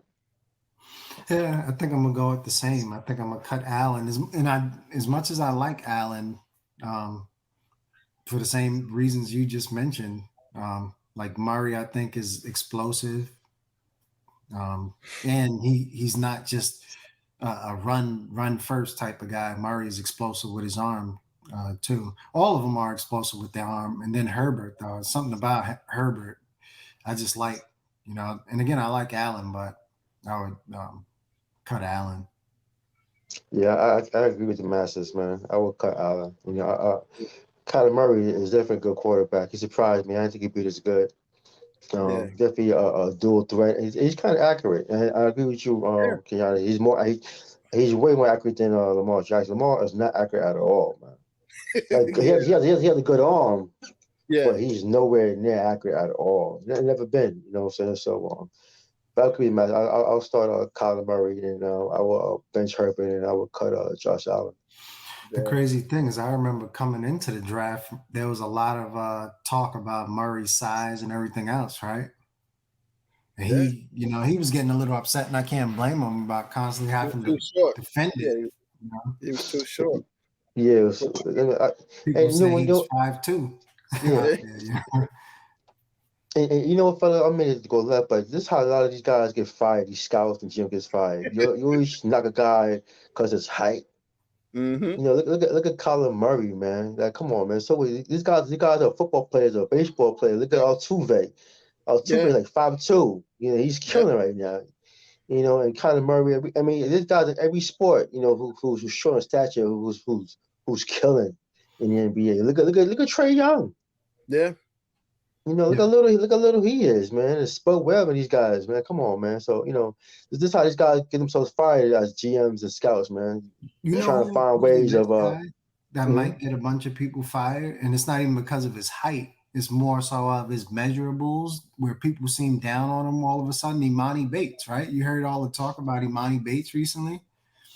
Yeah, I think I'm gonna go with the same. I think I'm gonna cut Allen. As much as I like Allen, um, for the same reasons you just mentioned, like Murray, I think is explosive, and he's not just a run first type of guy. Murray is explosive with his arm too. All of them are explosive with their arm, and then Herbert though, something about Herbert I just like, And again, I like Allen, but I would cut Allen. Yeah, I agree with the masses, man. I would cut Allen. Kyler Murray is definitely a good quarterback. He surprised me. I didn't think he'd be this good. Yeah, Definitely a dual threat. He's kind of accurate. And I agree with you, yeah, Kenyatta. He's way more accurate than Lamar Jackson. Lamar is not accurate at all, man. Like yeah, he has a good arm, yeah. but he's nowhere near accurate at all. Never been, you know what I'm saying? So but I agree, man. I'll start Kyler Murray and I will bench Herbert and I will cut Josh Allen. The Yeah. crazy thing is, I remember coming into the draft, there was a lot of talk about Murray's size and everything else, right? And Yeah, he was getting a little upset, and I can't blame him about constantly he was having too to short. defend Yeah, it. You know? he was too short. Yeah, People and say when he's 5'2" yeah, out there. and you know what, fella, I mean to go left, but this is how a lot of these guys get fired. These scouts and GM gets fired. You always knock a guy because his height. Mm-hmm. Look at Kyler Murray, man. Like, come on, man. So these guys are football players or baseball players. Look at Altuve. Yeah, Altuve like 5'2". He's yeah, killing right now. And Kyler Murray. I mean, this guy's in every sport. Who's short in stature, who's killing in the NBA. Look at Trey Young. yeah, Yeah. Look how little he is, man. It's spoke well with these guys, man. Come on, man. So this is how these guys get themselves fired as GMs and scouts, man. You know Trying to find who's the ways of next guy that mhm. might get a bunch of people fired? And it's not even because of his height. It's more so of his measurables, where people seem down on him all of a sudden. Imani Bates, right? You heard all the talk about Imani Bates recently,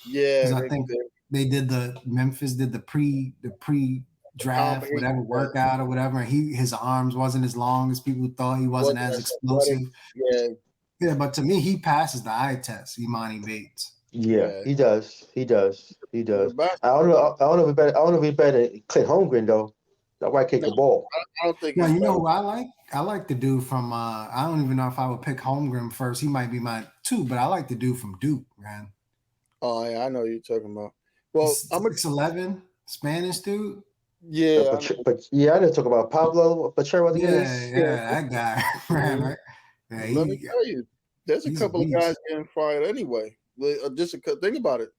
because yeah. I think they did Memphis did the pre The draft combination. whatever Yeah, workout or whatever, and his arms wasn't as long as people thought. He wasn't wasn't as as athletic. explosive. Yeah, Yeah, but to me, he passes the eye test. Imani Bates. Yeah, yeah. he does. He does. He The does. I don't basketball. know. I don't know if he better. I don't know if he better than Clint Holmgren though. That white kick No, the ball. I don't think Now he's you know better. who I like. I like the dude from. I don't even know if I would pick Holmgren first. He might be my two, but I like the dude from Duke, man. Oh yeah, I know what you're talking about. Well, He's I'm a 6'11", Spanish dude. yeah, But yeah, I didn't talk about Pablo Pachero. I think it Yeah, is. yeah. yeah, that guy, man. Mhm. Right? Yeah, Let me tell you, there's a he's a couple of guys beast. getting fired anyway. Think about it.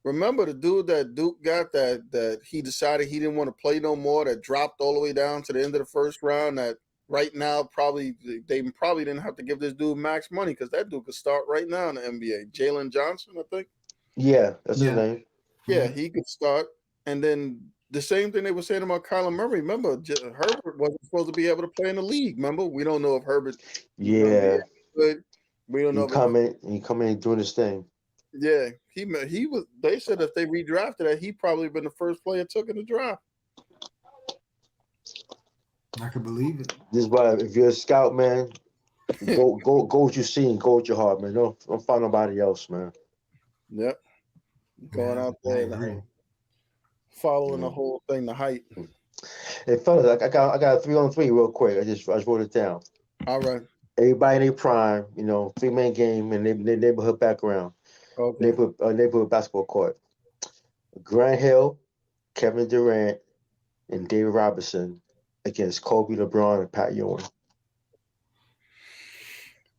Remember the dude that Duke got that he decided he didn't want to play no more. That dropped all the way down to the end of the first round. That right now probably they probably didn't have to give this dude max money because that dude could start right now in the NBA. Jalen Johnson, I think. Yeah, that's his Yeah, name. Yeah, yeah. he could start. And then the same thing they were saying about Kyler Murray. Remember, Herbert wasn't supposed to be able to play in the league. Remember, we don't know if Herbert he's going to be Yeah, good. We don't know if he come in doing his thing. yeah he was. They said if they redrafted that, he probably been the first player took in the draft. I could believe it. This is why if you're a scout, man, go what you see and go with your heart, man. Don't find nobody else, man. Yep. Going Yeah, out I there and agree. following the Mm. whole thing, the hype. Hey fellas, I got a 3-on-3 real quick. I just wrote it down. All right. Everybody in their prime, 3-man game in their neighborhood background, Okay. neighborhood basketball court. Grant Hill, Kevin Durant, and David Robinson against Kobe, LeBron, and Pat Ewing.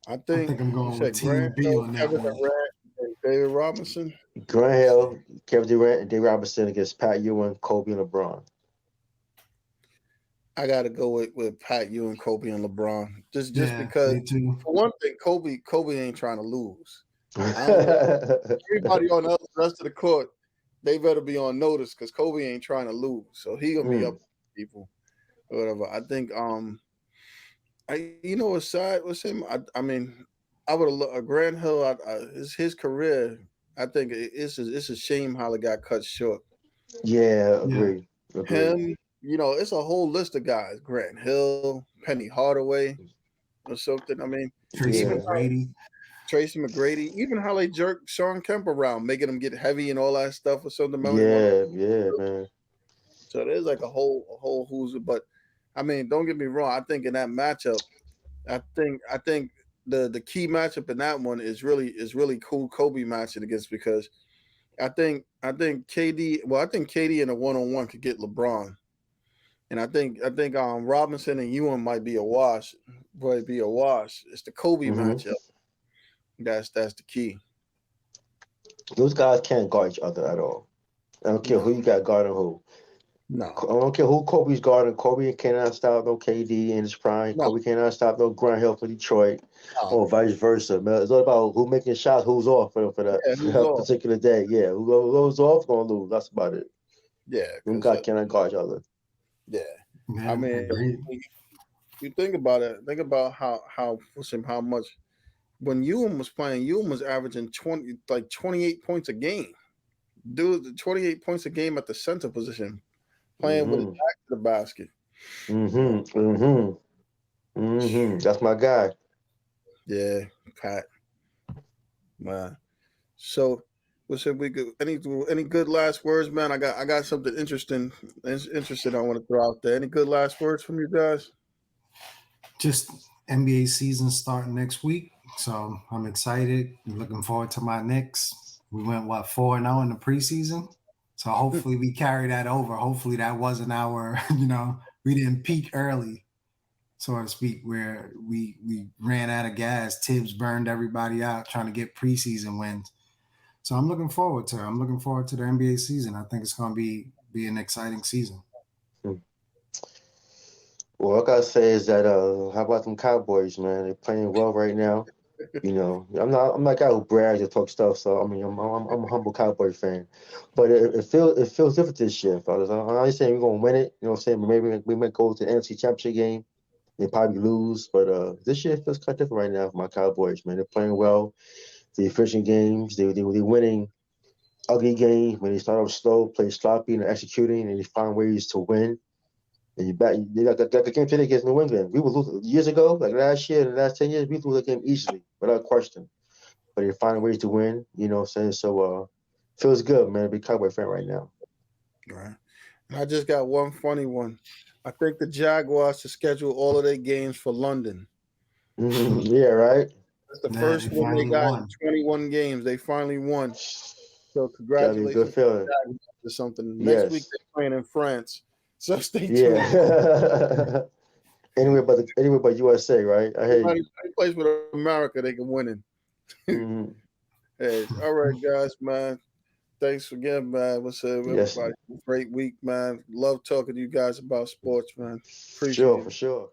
I I think think I'm you going with said Team Grant B Hill, on that Kevin one. Durant, and David Robinson. Grant Hill, Kevin Durant, and David Robinson against Pat Ewing, Kobe, and LeBron. I got to go with Pat, you and Kobe and LeBron. Just Yeah, because, me too. for one thing, Kobe ain't trying to lose. I don't care. Everybody on the rest of the court, they better be on notice because Kobe ain't trying to lose. So he gonna be up Mm, people or whatever. I think what's sad with him. I mean, I would have Grant Hill. His career. I think it's a shame how it got cut short. yeah, Yeah, agree. Him, it's a whole list of guys: Grant Hill, Penny Hardaway, or something. I mean, Tracy even Yeah, McGrady. Tracy McGrady, even how they jerk Sean Kemp around, making him get heavy and all that stuff or something. Remember? yeah, man. So there's like a whole who's. But I mean, don't get me wrong. I think in that matchup, I think the key matchup in that one is really cool. Kobe matching against because I think KD. Well, I think KD in a one-on-one could get LeBron, and I think Robinson and Ewan might be a wash. Might be a wash. It's the Kobe Hmm. matchup. That's the key. Those guys can't guard each other at all. I don't care No, who you got guarding who. no, I don't care who Kobe's guarding. Kobe cannot stop no KD in his prime. no, Kobe cannot stop no Grant Hill for Detroit, no. or vice versa. Man, it's all about who making shots, who's off for that Yeah, for who's that off? particular day. Yeah, who goes off gonna lose. That's about it. Yeah, Them because guys cannot guard each other. yeah. I Yeah, mean, agreed. you think about it. Think about how much when Ewan was playing. Ewan was averaging 28 points a game. Dude, 28 points a game at the center position, playing with his Hmm. back to the basket. Hmm. Hmm. That's my guy. Yeah, Pat, man. So, we said we could any good last words, man. I got something interesting I want to throw out there. Any good last words from you guys? Just NBA season starting next week, so I'm excited. Looking forward to my Knicks. We went 4-0 in the preseason, so hopefully we carry that over. Hopefully that wasn't our, we didn't peak early, so to speak, where we ran out of gas. Tibbs burned everybody out trying to get preseason wins. So I'm looking forward to it. I'm looking forward to the NBA season. I think it's going to be an exciting season. Hmm. Well, what I gotta say is that how about them Cowboys, man? They're playing well right now. I'm not a guy who brags or talk stuff. So I mean, I'm a humble Cowboy fan, but it feels different this year, fellas. I'm not saying we're gonna win it. You know what I'm saying? But maybe we might go to the NFC Championship game and probably lose. But this year feels kind of different right now for my Cowboys, man. They're playing well. They're efficient games. They're winning ugly games when they start off slow, play sloppy, and executing, and they find ways to win. And you back, they got the game today against New England. We would lose years ago, like last year, the last 10 years, we lose that game easily, without question. But they find ways to win, you know what I'm saying? So feels good, man, to be a Cowboy fan right now. Right. And I just got one funny one. I think the Jaguars to schedule all of their games for London. Yeah, right? That's the Yeah, first they one they finally got in won. 21 games. They finally won. So Gotta be a good congratulations to the feeling. Jaguars or something. Next week Yes. they're playing in France. So stay tuned. Yeah. Anywhere but USA, right? I hear you. Any place with America they can win in. Hmm. Hey, all right, guys, man. Thanks again, man. What's up, Yes, everybody? Great week, man. Love talking to you guys about sports, man. for Appreciate sure, it. for sure.